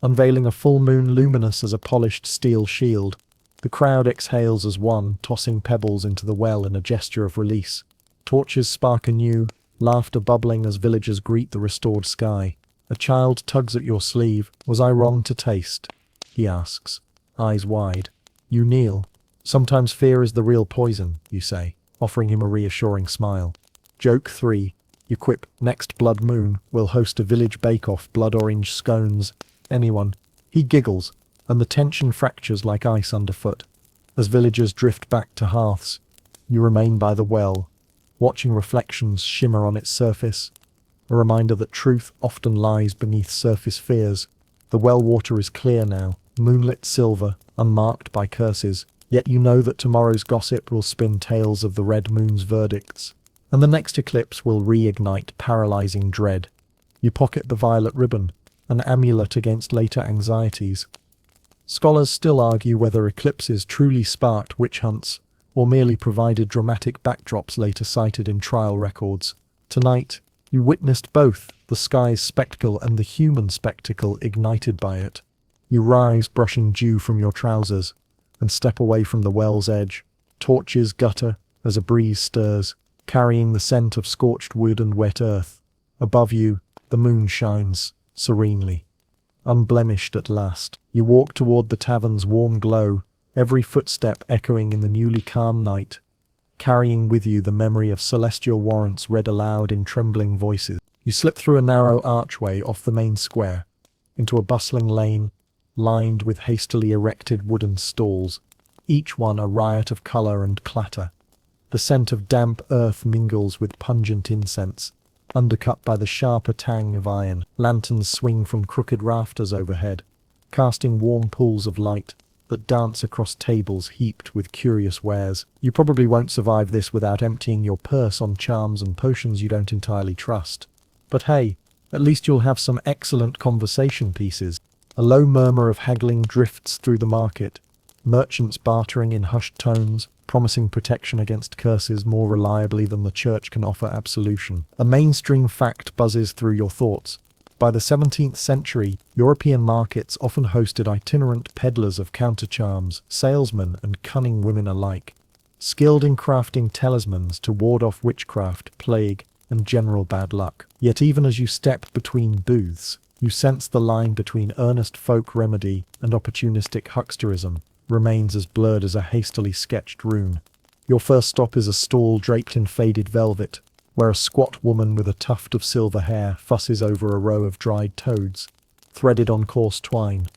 unveiling a full moon luminous as a polished steel shield. The crowd exhales as one, tossing pebbles into the well in a gesture of release. Torches spark anew, laughter bubbling as villagers greet the restored sky. A child tugs at your sleeve. Was I wrong to taste? He asks, eyes wide. You kneel. Sometimes fear is the real poison, you say, offering him a reassuring smile. Joke 3. You quip, next blood moon, we'll host a village bake-off, blood orange scones. Anyone. He giggles, and the tension fractures like ice underfoot. As villagers drift back to hearths, you remain by the well, watching reflections shimmer on its surface. A reminder that truth often lies beneath surface fears. The well water is clear now, moonlit silver, unmarked by curses. Yet you know that tomorrow's gossip will spin tales of the red moon's verdicts. And the next eclipse will reignite paralyzing dread. You pocket the violet ribbon, an amulet against later anxieties. Scholars still argue whether eclipses truly sparked witch hunts, or merely provided dramatic backdrops later cited in trial records. Tonight, you witnessed both, the sky's spectacle and the human spectacle ignited by it. You rise, brushing dew from your trousers, and step away from the well's edge. Torches gutter as a breeze stirs, carrying the scent of scorched wood and wet earth. Above you, the moon shines, serenely. Unblemished at last, you walk toward the tavern's warm glow, every footstep echoing in the newly calm night, carrying with you the memory of celestial warrants read aloud in trembling voices. You slip through a narrow archway off the main square, into a bustling lane, lined with hastily erected wooden stalls. each one a riot of color and clatter. The scent of damp earth mingles with pungent incense, undercut by the sharper tang of iron. Lanterns swing from crooked rafters overhead, casting warm pools of light that dance across tables heaped with curious wares. You probably won't survive this without emptying your purse on charms and potions you don't entirely trust. But hey, at least you'll have some excellent conversation pieces. A low murmur of haggling drifts through the market, merchants bartering in hushed tones, promising protection against curses more reliably than the church can offer absolution. A mainstream fact buzzes through your thoughts. By the 17th century, European markets often hosted itinerant peddlers of countercharms, salesmen and cunning women alike, skilled in crafting talismans to ward off witchcraft, plague, and general bad luck. Yet even as you step between booths, you sense the line between earnest folk remedy and opportunistic hucksterism remains as blurred as a hastily sketched rune. Your first stop is a stall draped in faded velvet, where a squat woman with a tuft of silver hair fusses over a row of dried toads, threaded on coarse twine.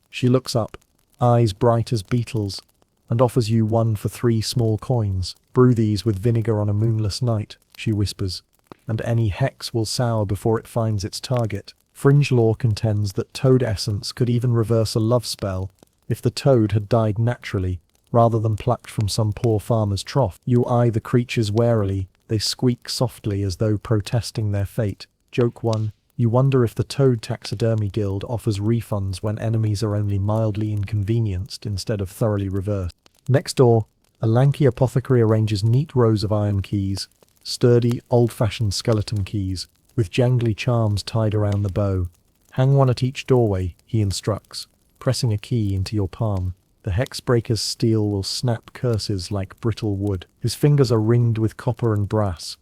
She looks up, eyes bright as beetles, and offers you 1 for 3 small coins. "Brew these with vinegar on a moonless night," she whispers, "and any hex will sour before it finds its target." Fringe lore contends that toad essence could even reverse a love spell if the toad had died naturally, rather than plucked from some poor farmer's trough. You eye the creatures warily. They squeak softly as though protesting their fate. Joke 1. You wonder if the Toad Taxidermy Guild offers refunds when enemies are only mildly inconvenienced instead of thoroughly reversed. Next door, a lanky apothecary arranges neat rows of iron keys, sturdy, old-fashioned skeleton keys, with jangly charms tied around the bow. "Hang one at each doorway," he instructs, pressing a key into your palm. The hexbreaker's steel will snap curses like brittle wood. His fingers are ringed with copper and brass,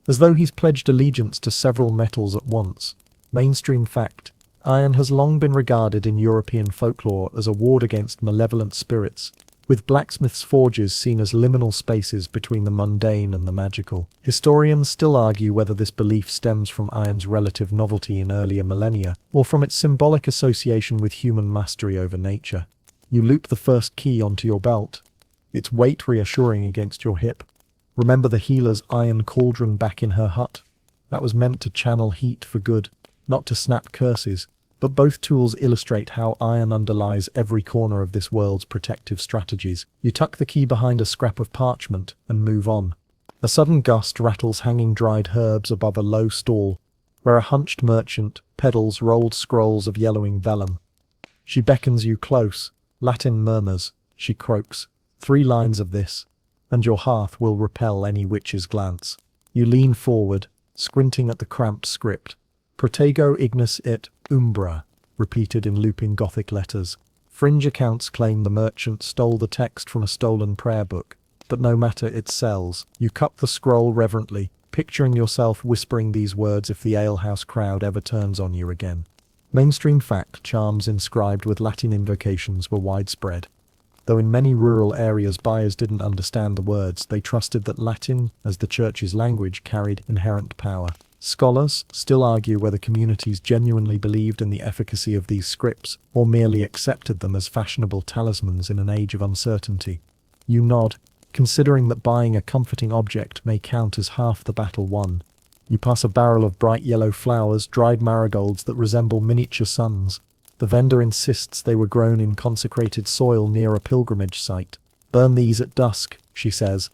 as though he's pledged allegiance to several metals at once. Mainstream fact: iron has long been regarded in European folklore as a ward against malevolent spirits, with blacksmiths' forges seen as liminal spaces between the mundane and the magical. Historians still argue whether this belief stems from iron's relative novelty in earlier millennia, or from its symbolic association with human mastery over nature. You loop the first key onto your belt, its weight reassuring against your hip. Remember the healer's iron cauldron back in her hut? That was meant to channel heat for good, not to snap curses. But both tools illustrate how iron underlies every corner of this world's protective strategies. You tuck the key behind a scrap of parchment and move on. A sudden gust rattles hanging dried herbs above a low stall, where a hunched merchant peddles rolled scrolls of yellowing vellum. She beckons you close. Latin murmurs. She croaks. 3 lines of this, and your hearth will repel any witch's glance. You lean forward, squinting at the cramped script. Protego ignis et umbra, repeated in looping Gothic letters. Fringe accounts claim the merchant stole the text from a stolen prayer book, but no matter, it sells. You cup the scroll reverently, picturing yourself whispering these words if the alehouse crowd ever turns on you again. Mainstream fact: charms inscribed with Latin invocations were widespread. Though in many rural areas buyers didn't understand the words, they trusted that Latin, as the church's language, carried inherent power. Scholars still argue whether communities genuinely believed in the efficacy of these scripts, or merely accepted them as fashionable talismans in an age of uncertainty. You nod, considering that buying a comforting object may count as half the battle won. You pass a barrel of bright yellow flowers, dried marigolds that resemble miniature suns. The vendor insists they were grown in consecrated soil near a pilgrimage site. "Burn these at dusk," she says,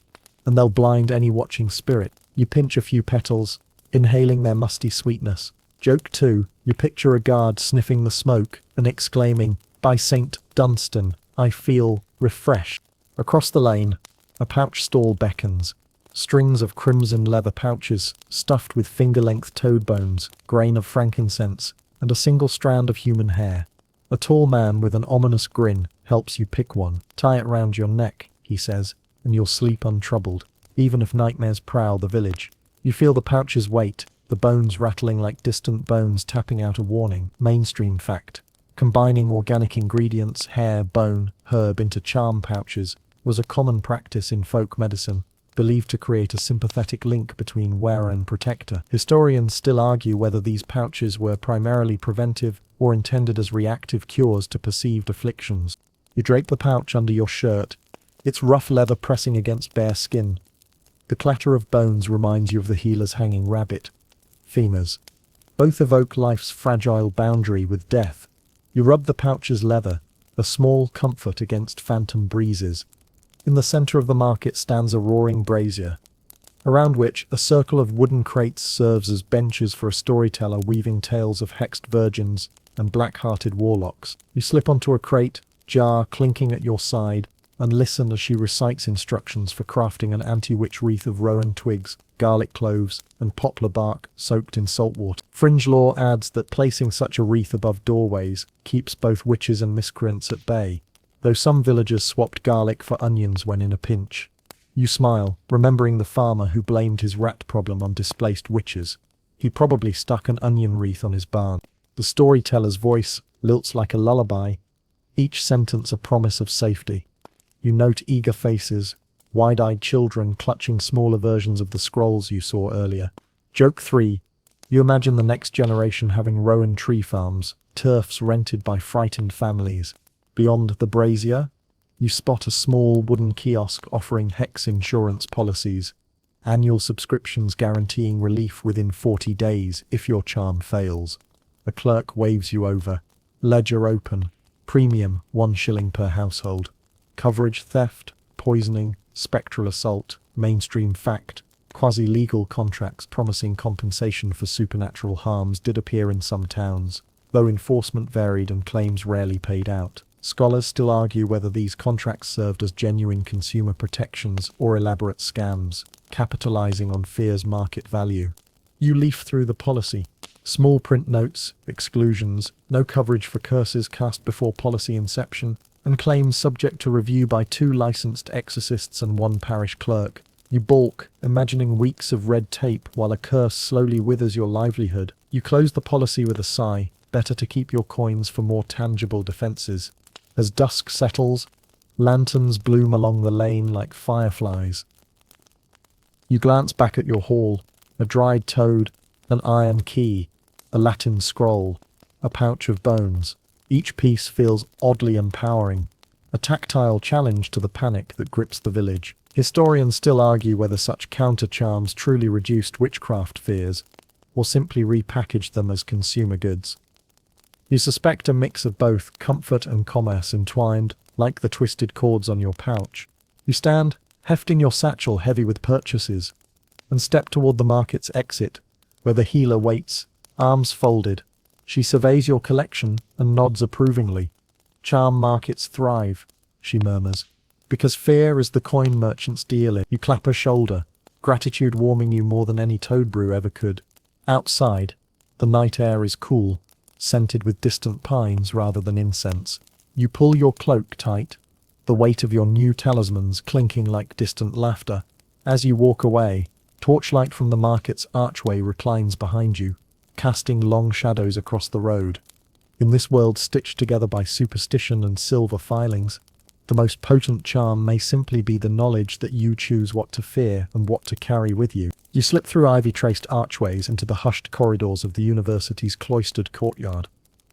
"and they'll blind any watching spirit." You pinch a few petals, inhaling their musty sweetness. Joke 2. You picture a guard sniffing the smoke and exclaiming, "By St. Dunstan, I feel refreshed." Across the lane, a pouch stall beckons. Strings of crimson leather pouches, stuffed with finger-length toad bones, grain of frankincense, and a single strand of human hair. A tall man with an ominous grin helps you pick one. "Tie it round your neck," he says, "and you'll sleep untroubled, even if nightmares prowl the village." You feel the pouch's weight, the bones rattling like distant bones tapping out a warning. Mainstream fact: combining organic ingredients, hair, bone, herb into charm pouches was a common practice in folk medicine, believed to create a sympathetic link between wearer and protector. Historians still argue whether these pouches were primarily preventive or intended as reactive cures to perceived afflictions. You drape the pouch under your shirt, its rough leather pressing against bare skin. The clatter of bones reminds you of the healer's hanging rabbit. Femurs. Both evoke life's fragile boundary with death. You rub the pouch's leather, a small comfort against phantom breezes. In the center of the market stands a roaring brazier, around which a circle of wooden crates serves as benches for a storyteller weaving tales of hexed virgins and black-hearted warlocks. You slip onto a crate, jar clinking at your side, and listen as she recites instructions for crafting an anti-witch wreath of rowan twigs, garlic cloves, and poplar bark soaked in salt water. Fringe lore adds that placing such a wreath above doorways keeps both witches and miscreants at bay, though some villagers swapped garlic for onions when in a pinch. You smile, remembering the farmer who blamed his rat problem on displaced witches. He probably stuck an onion wreath on his barn. The storyteller's voice lilts like a lullaby, each sentence a promise of safety. You note eager faces, wide-eyed children clutching smaller versions of the scrolls you saw earlier. Joke 3. You imagine the next generation having rowan tree farms, turfs rented by frightened families. Beyond the brazier, you spot a small wooden kiosk offering hex insurance policies, annual subscriptions guaranteeing relief within 40 days if your charm fails. A clerk waves you over. Ledger open. Premium, 1 shilling per household. Coverage theft, poisoning, spectral assault, mainstream fact. Quasi-legal contracts promising compensation for supernatural harms did appear in some towns, though enforcement varied and claims rarely paid out. Scholars still argue whether these contracts served as genuine consumer protections or elaborate scams, capitalizing on fear's market value. You leaf through the policy. Small print notes, exclusions, no coverage for curses cast before policy inception, and claims subject to review by 2 licensed exorcists and 1 parish clerk. You balk, imagining weeks of red tape while a curse slowly withers your livelihood. You close the policy with a sigh, better to keep your coins for more tangible defenses. As dusk settles, lanterns bloom along the lane like fireflies. You glance back at your haul, a dried toad, an iron key, a Latin scroll, a pouch of bones. Each piece feels oddly empowering, a tactile challenge to the panic that grips the village. Historians still argue whether such counter-charms truly reduced witchcraft fears, or simply repackaged them as consumer goods. You suspect a mix of both comfort and commerce entwined, like the twisted cords on your pouch. You stand, hefting your satchel heavy with purchases, and step toward the market's exit, where the healer waits, arms folded. She surveys your collection and nods approvingly. Charm markets thrive, she murmurs, because fear is the coin merchant's deal in. You clap her shoulder, gratitude warming you more than any toad brew ever could. Outside, the night air is cool, scented with distant pines rather than incense. You pull your cloak tight, the weight of your new talismans clinking like distant laughter. As you walk away, torchlight from the market's archway reclines behind you, casting long shadows across the road. In this world stitched together by superstition and silver filings, the most potent charm may simply be the knowledge that you choose what to fear and what to carry with you. You slip through ivy-traced archways into the hushed corridors of the university's cloistered courtyard,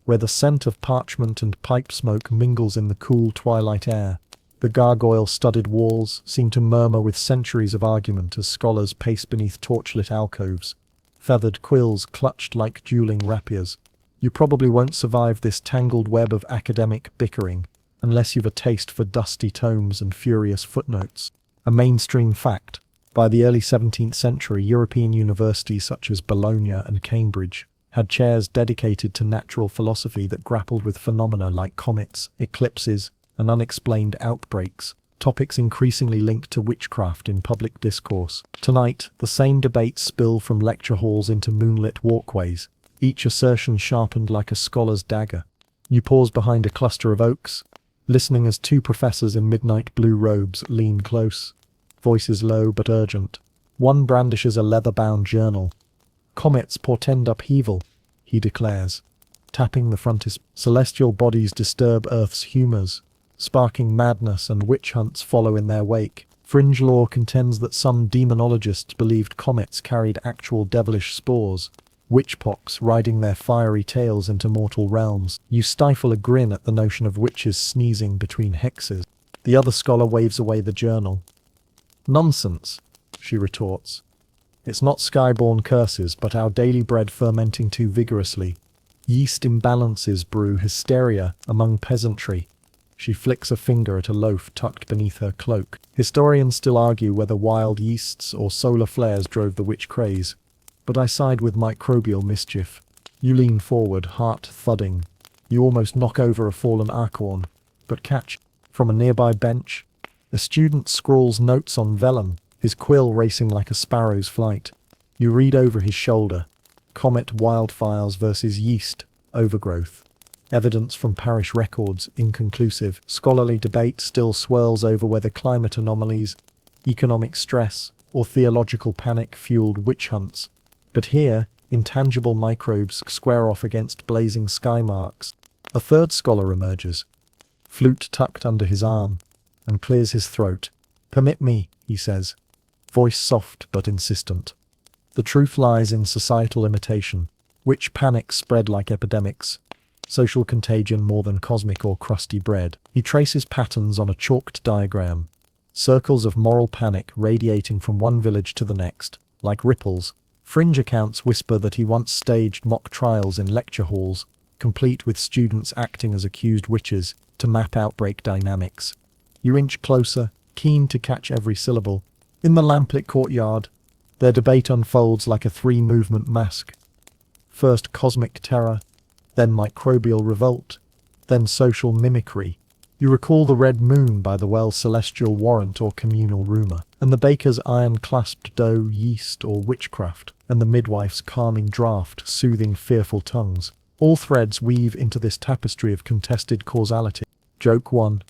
where the scent of parchment and pipe smoke mingles in the cool twilight air. The gargoyle-studded walls seem to murmur with centuries of argument as scholars pace beneath torchlit alcoves, feathered quills clutched like dueling rapiers. You probably won't survive this tangled web of academic bickering, unless you've a taste for dusty tomes and furious footnotes. A mainstream fact: by the early 17th century, European universities such as Bologna and Cambridge had chairs dedicated to natural philosophy that grappled with phenomena like comets, eclipses, and unexplained outbreaks, topics increasingly linked to witchcraft in public discourse. Tonight, the same debates spill from lecture halls into moonlit walkways, each assertion sharpened like a scholar's dagger. You pause behind a cluster of oaks, listening as 2 professors in midnight blue robes lean close, voices low but urgent. One brandishes a leather-bound journal. "Comets portend upheaval," he declares, tapping the frontispiece. "Celestial bodies disturb Earth's humours, sparking madness, and witch hunts follow in their wake." Fringe lore contends that some demonologists believed comets carried actual devilish spores, witchpox riding their fiery tails into mortal realms. You stifle a grin at the notion of witches sneezing between hexes. The other scholar waves away the journal. Nonsense, she retorts. It's not skyborn curses, but our daily bread fermenting too vigorously. Yeast imbalances brew hysteria among peasantry. She flicks a finger at a loaf tucked beneath her cloak. Historians still argue whether wild yeasts or solar flares drove the witch craze, but I side with microbial mischief. You lean forward, heart thudding. You almost knock over a fallen acorn, but catch, from a nearby bench, a student scrawls notes on vellum, his quill racing like a sparrow's flight. You read over his shoulder. Comet wildfires versus yeast overgrowth. Evidence from parish records inconclusive. Scholarly debate still swirls over whether climate anomalies, economic stress, or theological panic fueled witch hunts. But here, intangible microbes square off against blazing sky marks. A third scholar emerges, flute tucked under his arm, and clears his throat. "Permit me," he says, voice soft but insistent. The truth lies in societal imitation. Witch panics spread like epidemics. Social contagion more than cosmic or crusty bread. He traces patterns on a chalked diagram. Circles of moral panic radiating from one village to the next, like ripples. Fringe accounts whisper that he once staged mock trials in lecture halls, complete with students acting as accused witches, to map outbreak dynamics. You inch closer, keen to catch every syllable. In the lamplit courtyard, their debate unfolds like a three-movement masque. First cosmic terror, then microbial revolt, then social mimicry. You recall the red moon by the well's celestial warrant or communal rumour, and the baker's iron-clasped dough, yeast, or witchcraft, and the midwife's calming draught, soothing fearful tongues. All threads weave into this tapestry of contested causality. Joke 1.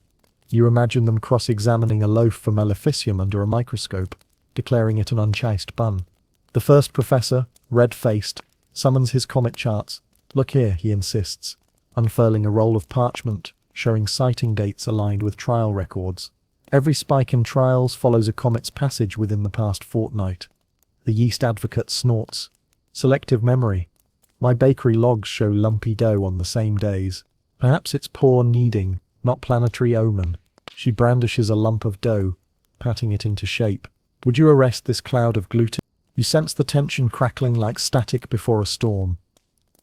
You imagine them cross-examining a loaf for maleficium under a microscope, declaring it an unchaste bun. The first professor, red-faced, summons his comet charts. "Look here," he insists, unfurling a roll of parchment, showing sighting dates aligned with trial records. Every spike in trials follows a comet's passage within the past fortnight. The yeast advocate snorts. "Selective memory. My bakery logs show lumpy dough on the same days. Perhaps it's poor kneading, not planetary omen." She brandishes a lump of dough, patting it into shape. "Would you arrest this cloud of gluten?" You sense the tension crackling like static before a storm.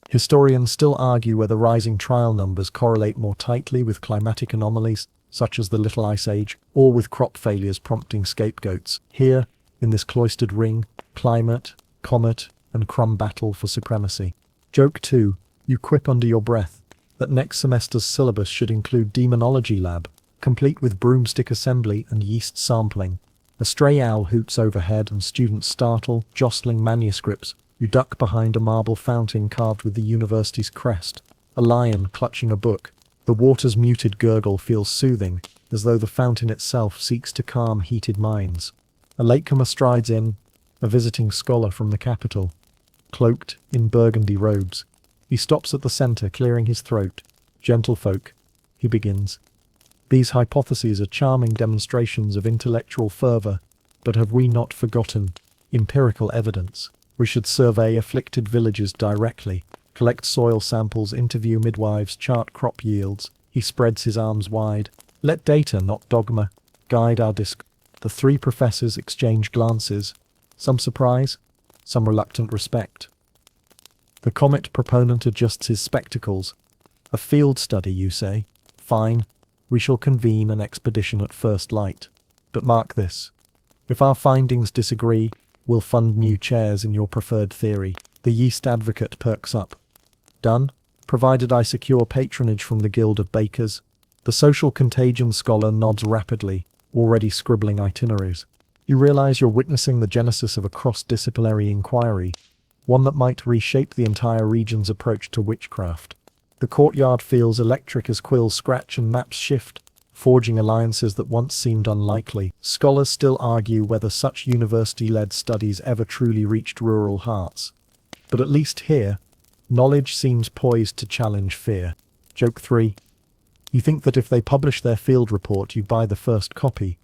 Historians still argue whether rising trial numbers correlate more tightly with climatic anomalies, such as the Little Ice Age, or with crop failures prompting scapegoats. Here, in this cloistered ring, climate, comet, and crumb battle for supremacy. Joke 2. You quip under your breath that next semester's syllabus should include Demonology Lab, complete with broomstick assembly and yeast sampling. A stray owl hoots overhead and students startle, jostling manuscripts. You duck behind a marble fountain carved with the university's crest. A lion clutching a book. The water's muted gurgle feels soothing, as though the fountain itself seeks to calm heated minds. A latecomer strides in, a visiting scholar from the capital, cloaked in burgundy robes. He stops at the center, clearing his throat. "Gentlefolk," he begins. "These hypotheses are charming demonstrations of intellectual fervor, but have we not forgotten empirical evidence? We should survey afflicted villages directly, collect soil samples, interview midwives, chart crop yields." He spreads his arms wide. "Let data, not dogma, guide our discourse." The three professors exchange glances, some surprise, some reluctant respect. The comet proponent adjusts his spectacles. "A field study, you say? Fine. We shall convene an expedition at first light. But mark this. If our findings disagree, we'll fund new chairs in your preferred theory." The yeast advocate perks up. "Done, provided I secure patronage from the Guild of Bakers." The social contagion scholar nods rapidly, already scribbling itineraries. You realize you're witnessing the genesis of a cross-disciplinary inquiry, one that might reshape the entire region's approach to witchcraft. The courtyard feels electric as quills scratch and maps shift, forging alliances that once seemed unlikely. Scholars still argue whether such university-led studies ever truly reached rural hearts. But at least here, knowledge seems poised to challenge fear. Joke 3. You think that if they publish their field report, you buy the first copy,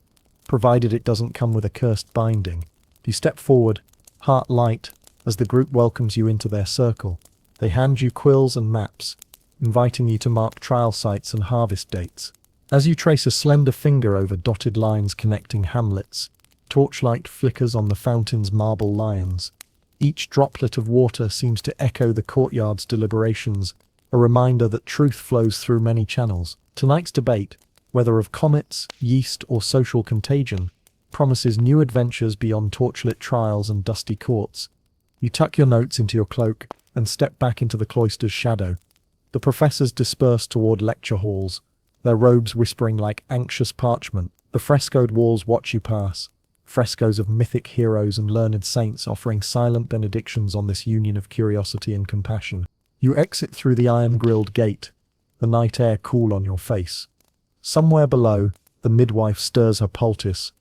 provided it doesn't come with a cursed binding. You step forward, heart light, as the group welcomes you into their circle. They hand you quills and maps, inviting you to mark trial sites and harvest dates. As you trace a slender finger over dotted lines connecting hamlets, torchlight flickers on the fountain's marble lions. Each droplet of water seems to echo the courtyard's deliberations, a reminder that truth flows through many channels. Tonight's debate, whether of comets, yeast, or social contagion, promises new adventures beyond torchlit trials and dusty courts. You tuck your notes into your cloak and step back into the cloister's shadow. The professors disperse toward lecture halls, their robes whispering like anxious parchment. The frescoed walls watch you pass, frescoes of mythic heroes and learned saints offering silent benedictions on this union of curiosity and compassion. You exit through the iron-grilled gate, the night air cool on your face. Somewhere below, the midwife stirs her poultice,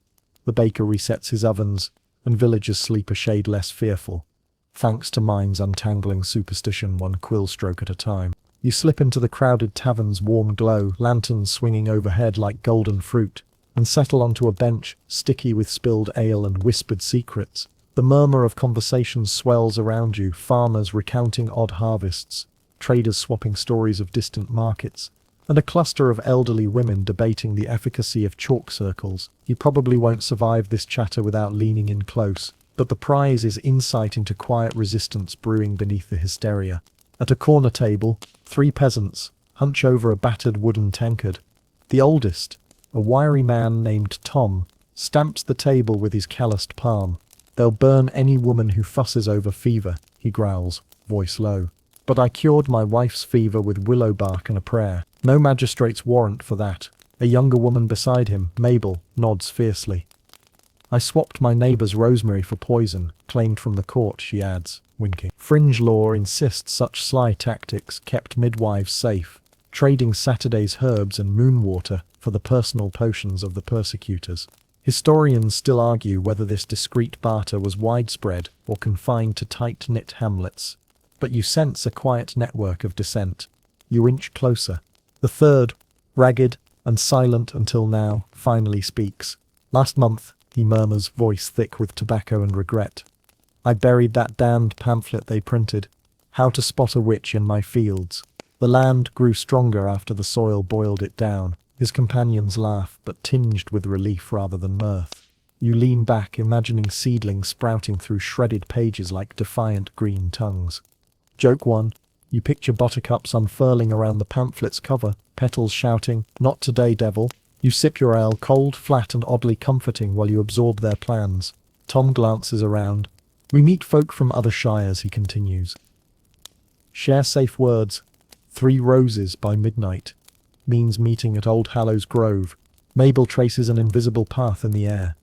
the baker resets his ovens, and villagers sleep a shade less fearful, thanks to minds untangling superstition one quill stroke at a time. You slip into the crowded tavern's warm glow, lanterns swinging overhead like golden fruit, and settle onto a bench, sticky with spilled ale and whispered secrets. The murmur of conversations swells around you, farmers recounting odd harvests, traders swapping stories of distant markets, and a cluster of elderly women debating the efficacy of chalk circles. You probably won't survive this chatter without leaning in close, but the prize is insight into quiet resistance brewing beneath the hysteria. At a corner table, 3 peasants hunch over a battered wooden tankard. The oldest, a wiry man named Tom, stamps the table with his calloused palm. "They'll burn any woman who fusses over fever," he growls, voice low. "But I cured my wife's fever with willow bark and a prayer. No magistrate's warrant for that." A younger woman beside him, Mabel, nods fiercely. "I swapped my neighbour's rosemary for poison, claimed from the court," she adds, winking. Fringe law insists such sly tactics kept midwives safe, trading Saturday's herbs and moon water for the personal potions of the persecutors. Historians still argue whether this discreet barter was widespread or confined to tight-knit hamlets, but you sense a quiet network of dissent. You inch closer. The third, ragged and silent until now, finally speaks. "Last month," he murmurs, voice thick with tobacco and regret, "I buried that damned pamphlet they printed, How to Spot a Witch in my fields." The land grew stronger after the soil boiled it down. His companions laugh, but tinged with relief rather than mirth. You lean back, imagining seedlings sprouting through shredded pages like defiant green tongues. Joke 1. You picture buttercups unfurling around the pamphlet's cover, petals shouting, "Not today, devil." You sip your ale, cold, flat, and oddly comforting while you absorb their plans. Tom glances around. "We meet folk from other shires," he continues. "Share safe words. 3 roses by midnight means meeting at Old Hallows Grove." Mabel traces an invisible path in the air.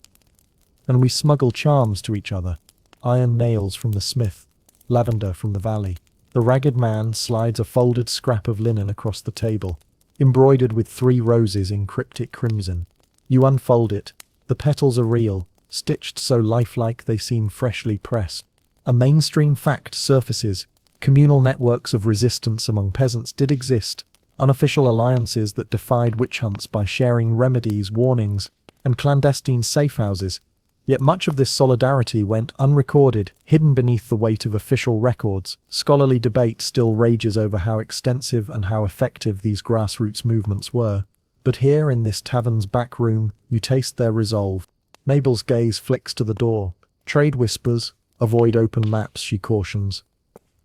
"And we smuggle charms to each other. Iron nails from the smith, lavender from the valley." The ragged man slides a folded scrap of linen across the table, embroidered with 3 roses in cryptic crimson. You unfold it. The petals are real, stitched so lifelike they seem freshly pressed. A mainstream fact surfaces. Communal networks of resistance among peasants did exist, unofficial alliances that defied witch hunts by sharing remedies, warnings, and clandestine safe houses. Yet much of this solidarity went unrecorded, hidden beneath the weight of official records. Scholarly debate still rages over how extensive and how effective these grassroots movements were. But here in this tavern's back room, you taste their resolve. Mabel's gaze flicks to the door. "Trade whispers, avoid open maps," she cautions.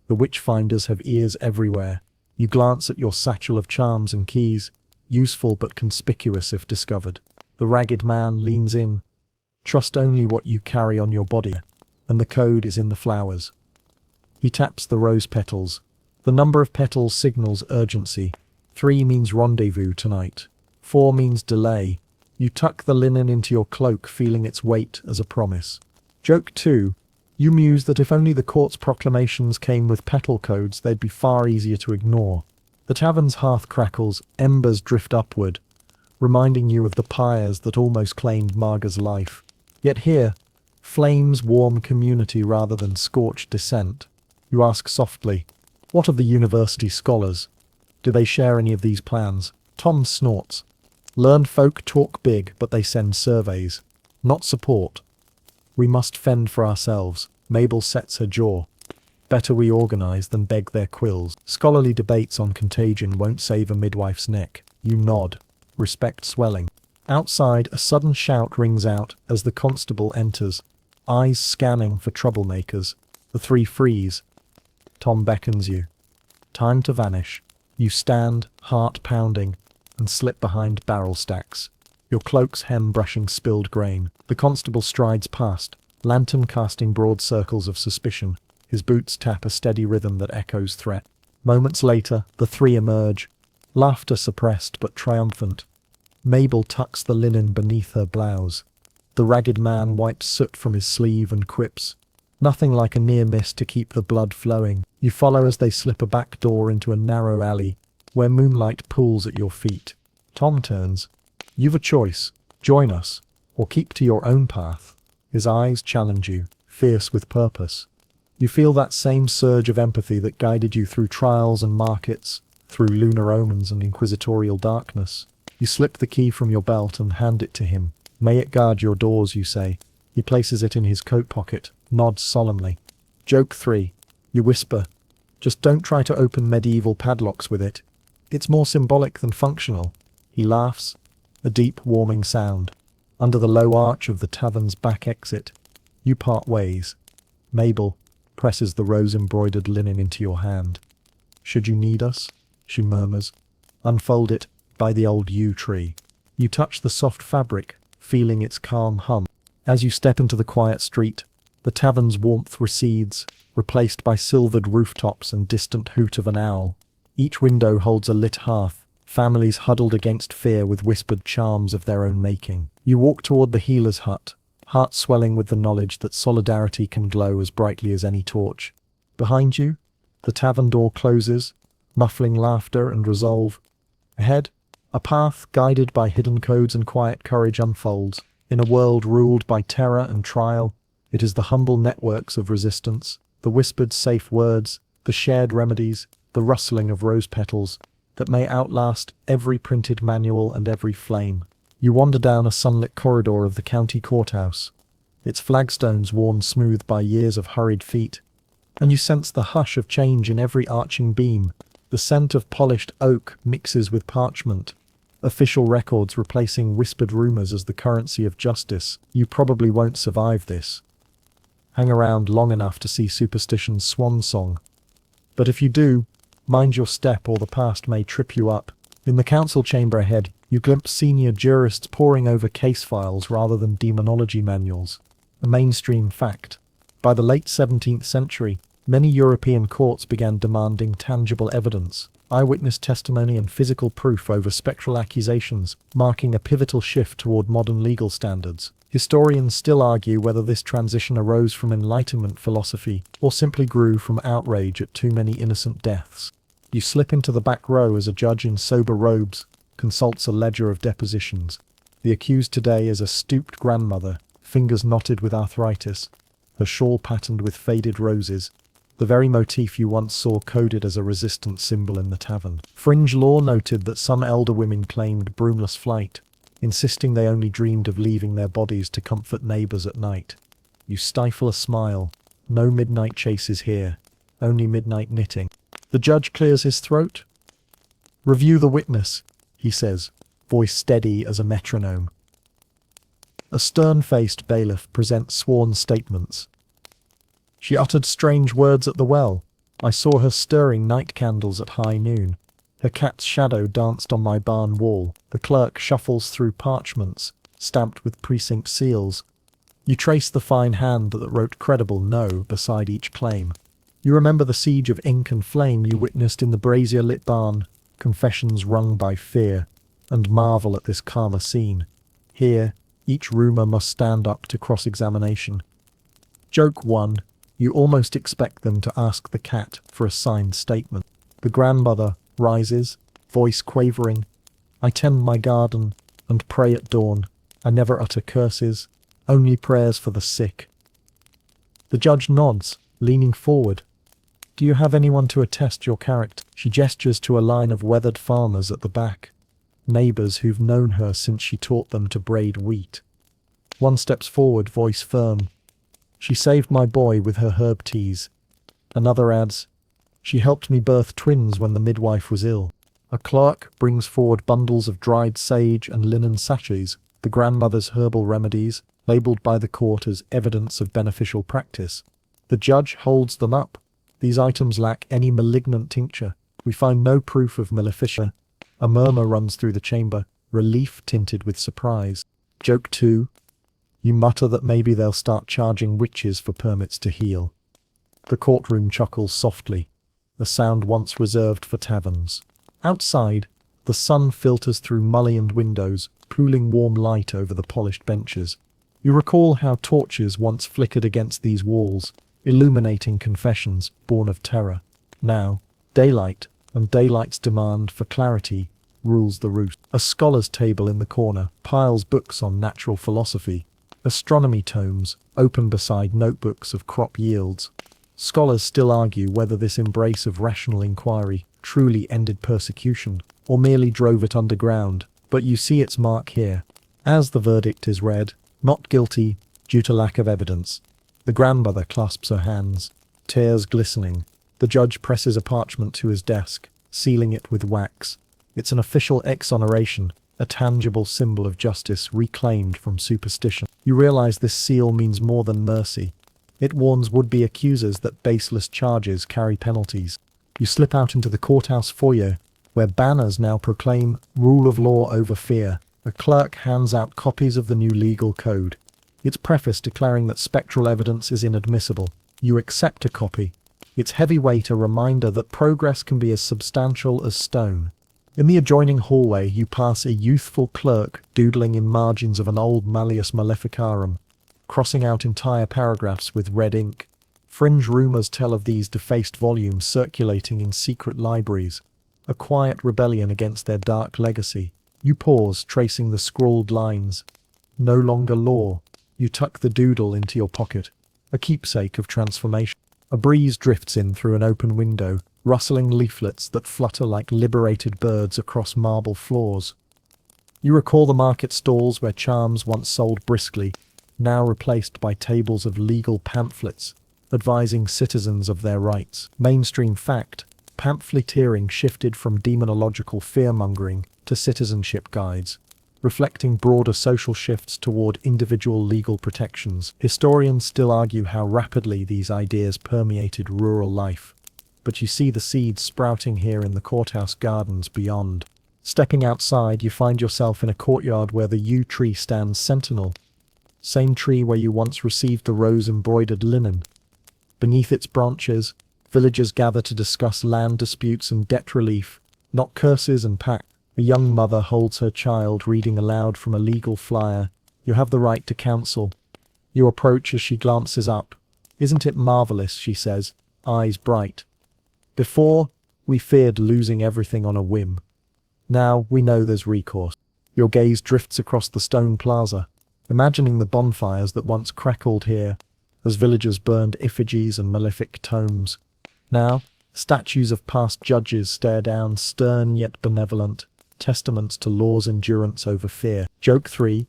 "The Witchfinders have ears everywhere." You glance at your satchel of charms and keys, useful but conspicuous if discovered. The ragged man leans in. "Trust only what you carry on your body, and the code is in the flowers." He taps the rose petals. The number of petals signals urgency. 3 means rendezvous tonight. 4 means delay. You tuck the linen into your cloak, feeling its weight as a promise. Joke 2. You muse that if only the court's proclamations came with petal codes, they'd be far easier to ignore. The tavern's hearth crackles, embers drift upward, reminding you of the pyres that almost claimed Marga's life. Yet here, flames warm community rather than scorched dissent. You ask softly, "What of the university scholars? Do they share any of these plans?" Tom snorts. "Learned folk talk big, but they send surveys, not support. We must fend for ourselves." Mabel sets her jaw. "Better we organize than beg their quills. Scholarly debates on contagion won't save a midwife's neck." You nod. respect swelling. Outside, a sudden shout rings out as the constable enters, eyes scanning for troublemakers. The three freeze. Tom beckons you. Time to vanish. You stand, heart pounding, and slip behind barrel stacks, your cloak's hem brushing spilled grain. The constable strides past, lantern casting broad circles of suspicion. His boots tap a steady rhythm that echoes threat. Moments later, the three emerge, laughter suppressed but triumphant. Mabel tucks the linen beneath her blouse. The ragged man wipes soot from his sleeve and quips, "Nothing like a near miss to keep the blood flowing." You follow as they slip a back door into a narrow alley, where moonlight pools at your feet. Tom turns. "You've a choice. Join us, or keep to your own path." His eyes challenge you, fierce with purpose. You feel that same surge of empathy that guided you through trials and markets, through lunar omens and inquisitorial darkness. You slip the key from your belt and hand it to him. "May it guard your doors," you say. He places it in his coat pocket, nods solemnly. Joke 3. You whisper, "Just don't try to open medieval padlocks with it. It's more symbolic than functional." He laughs, a deep, warming sound. Under the low arch of the tavern's back exit, you part ways. Mabel presses the rose-embroidered linen into your hand. "Should you need us?" she murmurs. "Unfold it by the old yew tree." You touch the soft fabric, feeling its calm hum. As you step into the quiet street, the tavern's warmth recedes, replaced by silvered rooftops and distant hoot of an owl. Each window holds a lit hearth, families huddled against fear with whispered charms of their own making. You walk toward the healer's hut, heart swelling with the knowledge that solidarity can glow as brightly as any torch. Behind you, the tavern door closes, muffling laughter and resolve. Ahead, a path guided by hidden codes and quiet courage unfolds. In a world ruled by terror and trial, it is the humble networks of resistance, the whispered safe words, the shared remedies, the rustling of rose petals, that may outlast every printed manual and every flame. You wander down a sunlit corridor of the county courthouse, its flagstones worn smooth by years of hurried feet, and you sense the hush of change in every arching beam. The scent of polished oak mixes with parchment, official records replacing whispered rumors as the currency of justice. You probably won't survive this. Hang around long enough to see Superstition's swan song. But if you do, mind your step or the past may trip you up. In the council chamber ahead, you glimpse senior jurists poring over case files rather than demonology manuals. A mainstream fact. By the late 17th century, many European courts began demanding tangible evidence, eyewitness testimony and physical proof over spectral accusations, marking a pivotal shift toward modern legal standards. Historians still argue whether this transition arose from Enlightenment philosophy or simply grew from outrage at too many innocent deaths. You slip into the back row as a judge in sober robes consults a ledger of depositions. The accused today is a stooped grandmother, fingers knotted with arthritis, her shawl patterned with faded roses, the very motif you once saw coded as a resistance symbol in the tavern. Fringe law noted that some elder women claimed broomless flight, insisting they only dreamed of leaving their bodies to comfort neighbors at night. You stifle a smile. No midnight chases here, only midnight knitting. The judge clears his throat. "Review the witness," he says, voice steady as a metronome. A stern-faced bailiff presents sworn statements. "She uttered strange words at the well. I saw her stirring night candles at high noon. Her cat's shadow danced on my barn wall." The clerk shuffles through parchments, stamped with precinct seals. You trace the fine hand that wrote credible no beside each claim. You remember the siege of ink and flame you witnessed in the brazier-lit barn, confessions wrung by fear, and marvel at this calmer scene. Here, each rumour must stand up to cross-examination. Joke 1. You almost expect them to ask the cat for a signed statement. The grandmother rises, voice quavering. "I tend my garden and pray at dawn. I never utter curses, only prayers for the sick." The judge nods, leaning forward. "Do you have anyone to attest your character?" She gestures to a line of weathered farmers at the back, neighbors who've known her since she taught them to braid wheat. One steps forward, voice firm. "She saved my boy with her herb teas." Another adds, "She helped me birth twins when the midwife was ill." A clerk brings forward bundles of dried sage and linen sachets, the grandmother's herbal remedies, labeled by the court as evidence of beneficial practice. The judge holds them up. These items lack any malignant tincture. We find no proof of maleficia. A murmur runs through the chamber, relief tinted with surprise. Joke 2. You mutter that maybe they'll start charging witches for permits to heal. The courtroom chuckles softly, a sound once reserved for taverns. Outside, the sun filters through mullioned windows, pooling warm light over the polished benches. You recall how torches once flickered against these walls, illuminating confessions born of terror. Now, daylight, and daylight's demand for clarity, rules the roost. A scholar's table in the corner piles books on natural philosophy, astronomy tomes, open beside notebooks of crop yields. Scholars still argue whether this embrace of rational inquiry truly ended persecution, or merely drove it underground, but you see its mark here. As the verdict is read, not guilty, due to lack of evidence. The grandmother clasps her hands, tears glistening. The judge presses a parchment to his desk, sealing it with wax. It's an official exoneration, a tangible symbol of justice reclaimed from superstition. You realize this seal means more than mercy. It warns would-be accusers that baseless charges carry penalties. You slip out into the courthouse foyer, where banners now proclaim rule of law over fear. A clerk hands out copies of the new legal code. Its preface declaring that spectral evidence is inadmissible. You accept a copy. Its heavy weight a reminder that progress can be as substantial as stone. In the adjoining hallway you pass a youthful clerk doodling in margins of an old Malleus Maleficarum, crossing out entire paragraphs with red ink. Fringe rumors tell of these defaced volumes circulating in secret libraries, a quiet rebellion against their dark legacy. You pause, tracing the scrawled lines. No longer law. You tuck the doodle into your pocket, a keepsake of transformation. A breeze drifts in through an open window, rustling leaflets that flutter like liberated birds across marble floors. You recall the market stalls where charms once sold briskly, now replaced by tables of legal pamphlets, advising citizens of their rights. Mainstream fact, pamphleteering shifted from demonological fear-mongering to citizenship guides, reflecting broader social shifts toward individual legal protections. Historians still argue how rapidly these ideas permeated rural life, but you see the seeds sprouting here in the courthouse gardens beyond. Stepping outside, you find yourself in a courtyard where the yew tree stands sentinel, same tree where you once received the rose-embroidered linen. Beneath its branches, villagers gather to discuss land disputes and debt relief, not curses and pacts. A young mother holds her child reading aloud from a legal flyer. You have the right to counsel. You approach as she glances up. Isn't it marvelous, she says, eyes bright. Before, we feared losing everything on a whim. Now we know there's recourse. Your gaze drifts across the stone plaza, imagining the bonfires that once crackled here, as villagers burned effigies and malefic tomes. Now, statues of past judges stare down, stern yet benevolent, testaments to law's endurance over fear. Joke 3.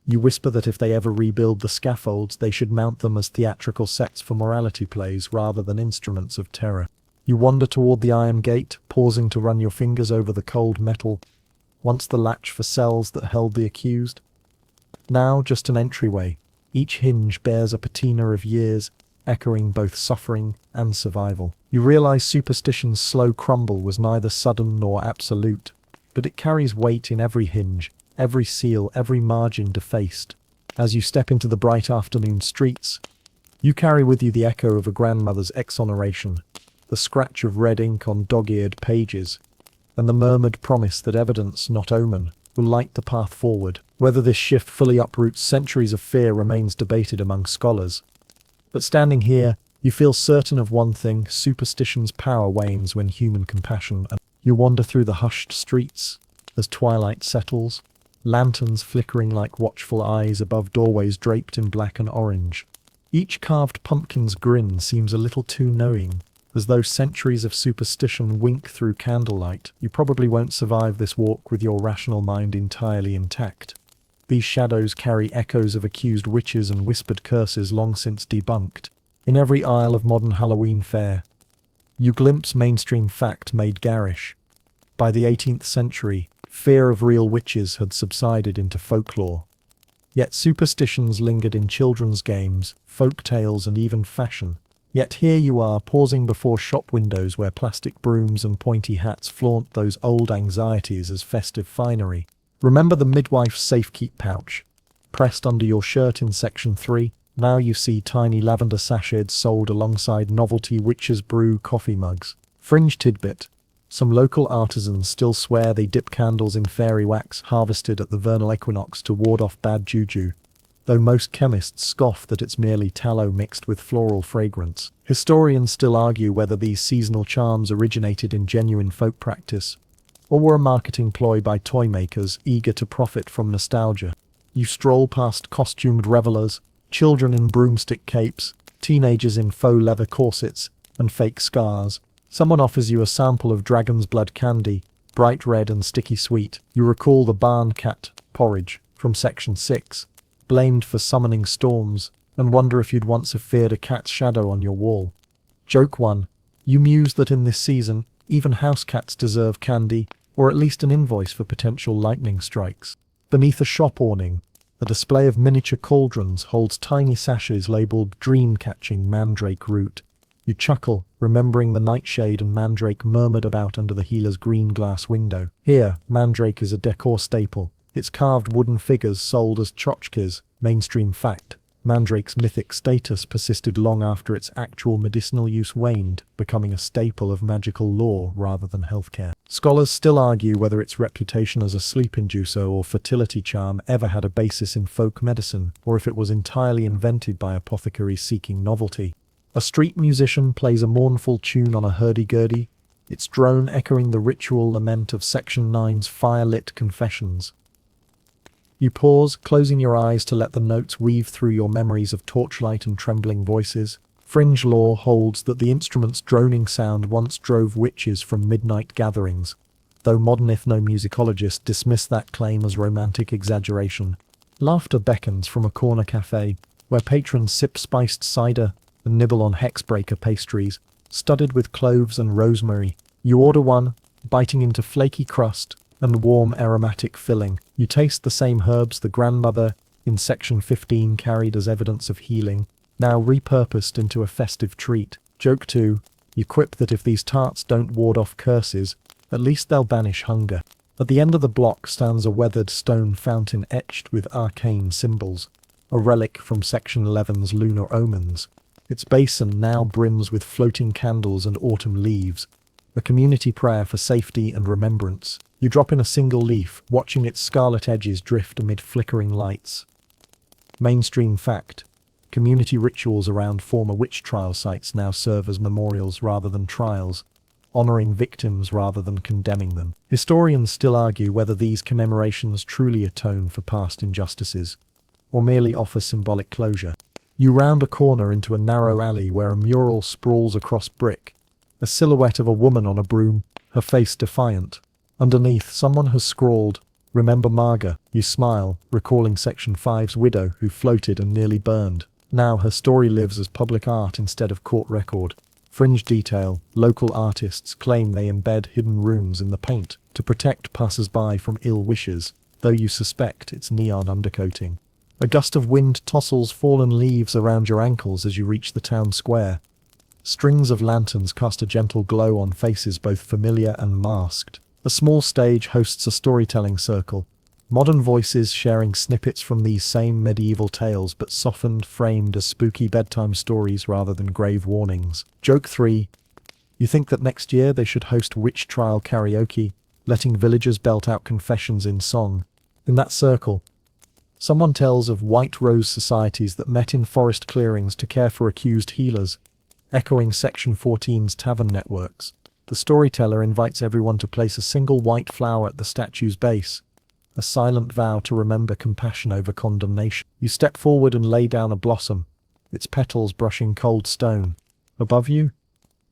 You whisper that if they ever rebuild the scaffolds, they should mount them as theatrical sets for morality plays rather than instruments of terror. You wander toward the iron gate, pausing to run your fingers over the cold metal, once the latch for cells that held the accused. Now just an entryway. Each hinge bears a patina of years, echoing both suffering and survival. You realize superstition's slow crumble was neither sudden nor absolute, but it carries weight in every hinge, every seal, every margin defaced. As you step into the bright afternoon streets, you carry with you the echo of a grandmother's exoneration, the scratch of red ink on dog-eared pages, and the murmured promise that evidence, not omen, will light the path forward. Whether this shift fully uproots centuries of fear remains debated among scholars. But standing here, you feel certain of one thing: superstition's power wanes when human compassion. You wander through the hushed streets as twilight settles, lanterns flickering like watchful eyes above doorways draped in black and orange. Each carved pumpkin's grin seems a little too knowing, as though centuries of superstition wink through candlelight. You probably won't survive this walk with your rational mind entirely intact. These shadows carry echoes of accused witches and whispered curses long since debunked. In every aisle of modern Halloween fare, you glimpse mainstream fact made garish. By the 18th century, fear of real witches had subsided into folklore. Yet superstitions lingered in children's games, folk tales, and even fashion. Yet here you are, pausing before shop windows where plastic brooms and pointy hats flaunt those old anxieties as festive finery. Remember the midwife's safekeep pouch? Pressed under your shirt in section 3, now you see tiny lavender sachets sold alongside novelty witch's brew coffee mugs. Fringe tidbit. Some local artisans still swear they dip candles in fairy wax harvested at the vernal equinox to ward off bad juju, though most chemists scoff that it's merely tallow mixed with floral fragrance. Historians still argue whether these seasonal charms originated in genuine folk practice, or were a marketing ploy by toy makers eager to profit from nostalgia. You stroll past costumed revelers, children in broomstick capes, teenagers in faux leather corsets, and fake scars. Someone offers you a sample of dragon's blood candy, bright red and sticky sweet. You recall the barn cat porridge from section 6, blamed for summoning storms, and wonder if you'd once have feared a cat's shadow on your wall. Joke 1. You muse that in this season, even house cats deserve candy, or at least an invoice for potential lightning strikes. Beneath a shop awning, a display of miniature cauldrons holds tiny sachets labeled dream-catching mandrake root. You chuckle, remembering the nightshade and mandrake murmured about under the healer's green glass window. Here, mandrake is a decor staple. Its carved wooden figures sold as tchotchkes. Mainstream fact. Mandrake's mythic status persisted long after its actual medicinal use waned, becoming a staple of magical lore rather than healthcare. Scholars still argue whether its reputation as a sleep inducer or fertility charm ever had a basis in folk medicine, or if it was entirely invented by apothecaries seeking novelty. A street musician plays a mournful tune on a hurdy-gurdy, its drone echoing the ritual lament of Section 9's Firelit Confessions. You pause, closing your eyes to let the notes weave through your memories of torchlight and trembling voices. Fringe lore holds that the instrument's droning sound once drove witches from midnight gatherings, though modern ethnomusicologists dismiss that claim as romantic exaggeration. Laughter beckons from a corner cafe, where patrons sip spiced cider and nibble on hexbreaker pastries, studded with cloves and rosemary. You order one, biting into flaky crust and warm aromatic filling. You taste the same herbs the grandmother in section 15 carried as evidence of healing, now repurposed into a festive treat. Joke 2. You quip that if these tarts don't ward off curses, at least they'll banish hunger. At the end of the block stands a weathered stone fountain etched with arcane symbols, a relic from section 11's Lunar Omens. Its basin now brims with floating candles and autumn leaves, a community prayer for safety and remembrance. You drop in a single leaf, watching its scarlet edges drift amid flickering lights. Mainstream fact. Community rituals around former witch trial sites now serve as memorials rather than trials, honoring victims rather than condemning them. Historians still argue whether these commemorations truly atone for past injustices, or merely offer symbolic closure. You round a corner into a narrow alley where a mural sprawls across brick, a silhouette of a woman on a broom, her face defiant. Underneath, someone has scrawled, "Remember Marga." You smile, recalling Section 5's widow who floated and nearly burned. Now her story lives as public art instead of court record. Fringe detail. Local artists claim they embed hidden runes in the paint to protect passers-by from ill wishes, though you suspect it's neon undercoating. A gust of wind tossles fallen leaves around your ankles as you reach the town square. Strings of lanterns cast a gentle glow on faces both familiar and masked. A small stage hosts a storytelling circle, modern voices sharing snippets from these same medieval tales but softened, framed as spooky bedtime stories rather than grave warnings. Joke 3. You think that next year they should host witch trial karaoke, letting villagers belt out confessions in song. In that circle, someone tells of white rose societies that met in forest clearings to care for accused healers, echoing Section 14's tavern networks. The storyteller invites everyone to place a single white flower at the statue's base, a silent vow to remember compassion over condemnation. You step forward and lay down a blossom, its petals brushing cold stone. Above you,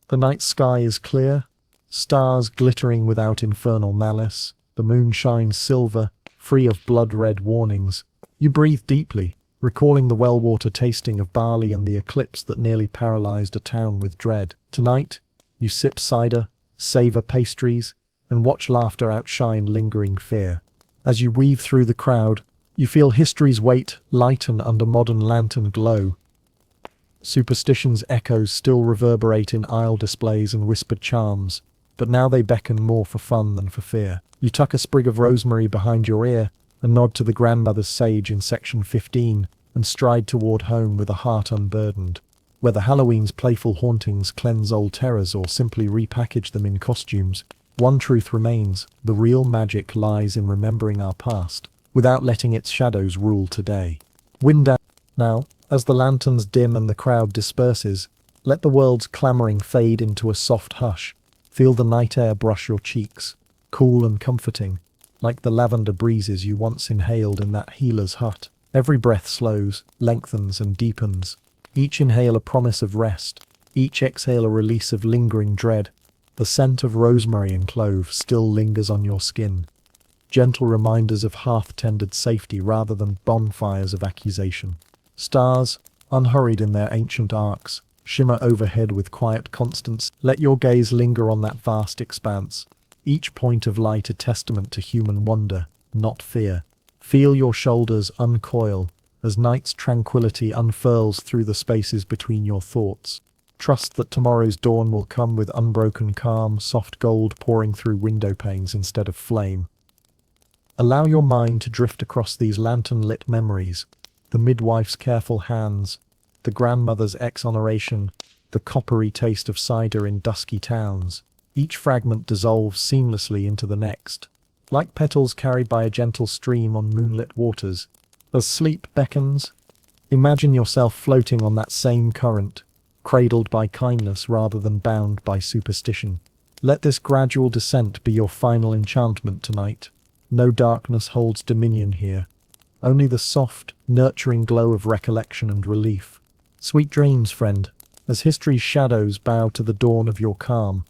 the night sky is clear, stars glittering without infernal malice. The moon shines silver, free of blood-red warnings. You breathe deeply, recalling the well-water tasting of barley and the eclipse that nearly paralyzed a town with dread. Tonight, you sip cider, savor pastries, and watch laughter outshine lingering fear. As you weave through the crowd, you feel history's weight lighten under modern lantern glow. Superstition's echoes still reverberate in aisle displays and whispered charms, but now they beckon more for fun than for fear. You tuck a sprig of rosemary behind your ear, a nod to the grandmother's sage in section 15, and stride toward home with a heart unburdened. Whether Halloween's playful hauntings cleanse old terrors or simply repackage them in costumes, one truth remains: the real magic lies in remembering our past, without letting its shadows rule today. Wind down now, as the lanterns dim and the crowd disperses, let the world's clamoring fade into a soft hush. Feel the night air brush your cheeks, cool and comforting, like the lavender breezes you once inhaled in that healer's hut. Every breath slows, lengthens and deepens, each inhale a promise of rest, each exhale a release of lingering dread. The scent of rosemary and clove still lingers on your skin, gentle reminders of hearth-tended safety rather than bonfires of accusation. Stars, unhurried in their ancient arcs, shimmer overhead with quiet constance. Let your gaze linger on that vast expanse, each point of light a testament to human wonder, not fear. Feel your shoulders uncoil as night's tranquility unfurls through the spaces between your thoughts. Trust that tomorrow's dawn will come with unbroken calm, soft gold pouring through window panes instead of flame. Allow your mind to drift across these lantern-lit memories: the midwife's careful hands, the grandmother's exoneration, the coppery taste of cider in dusky towns. Each fragment dissolves seamlessly into the next, like petals carried by a gentle stream on moonlit waters. As sleep beckons, imagine yourself floating on that same current, cradled by kindness rather than bound by superstition. Let this gradual descent be your final enchantment tonight. No darkness holds dominion here, only the soft, nurturing glow of recollection and relief. Sweet dreams, friend, as history's shadows bow to the dawn of your calm.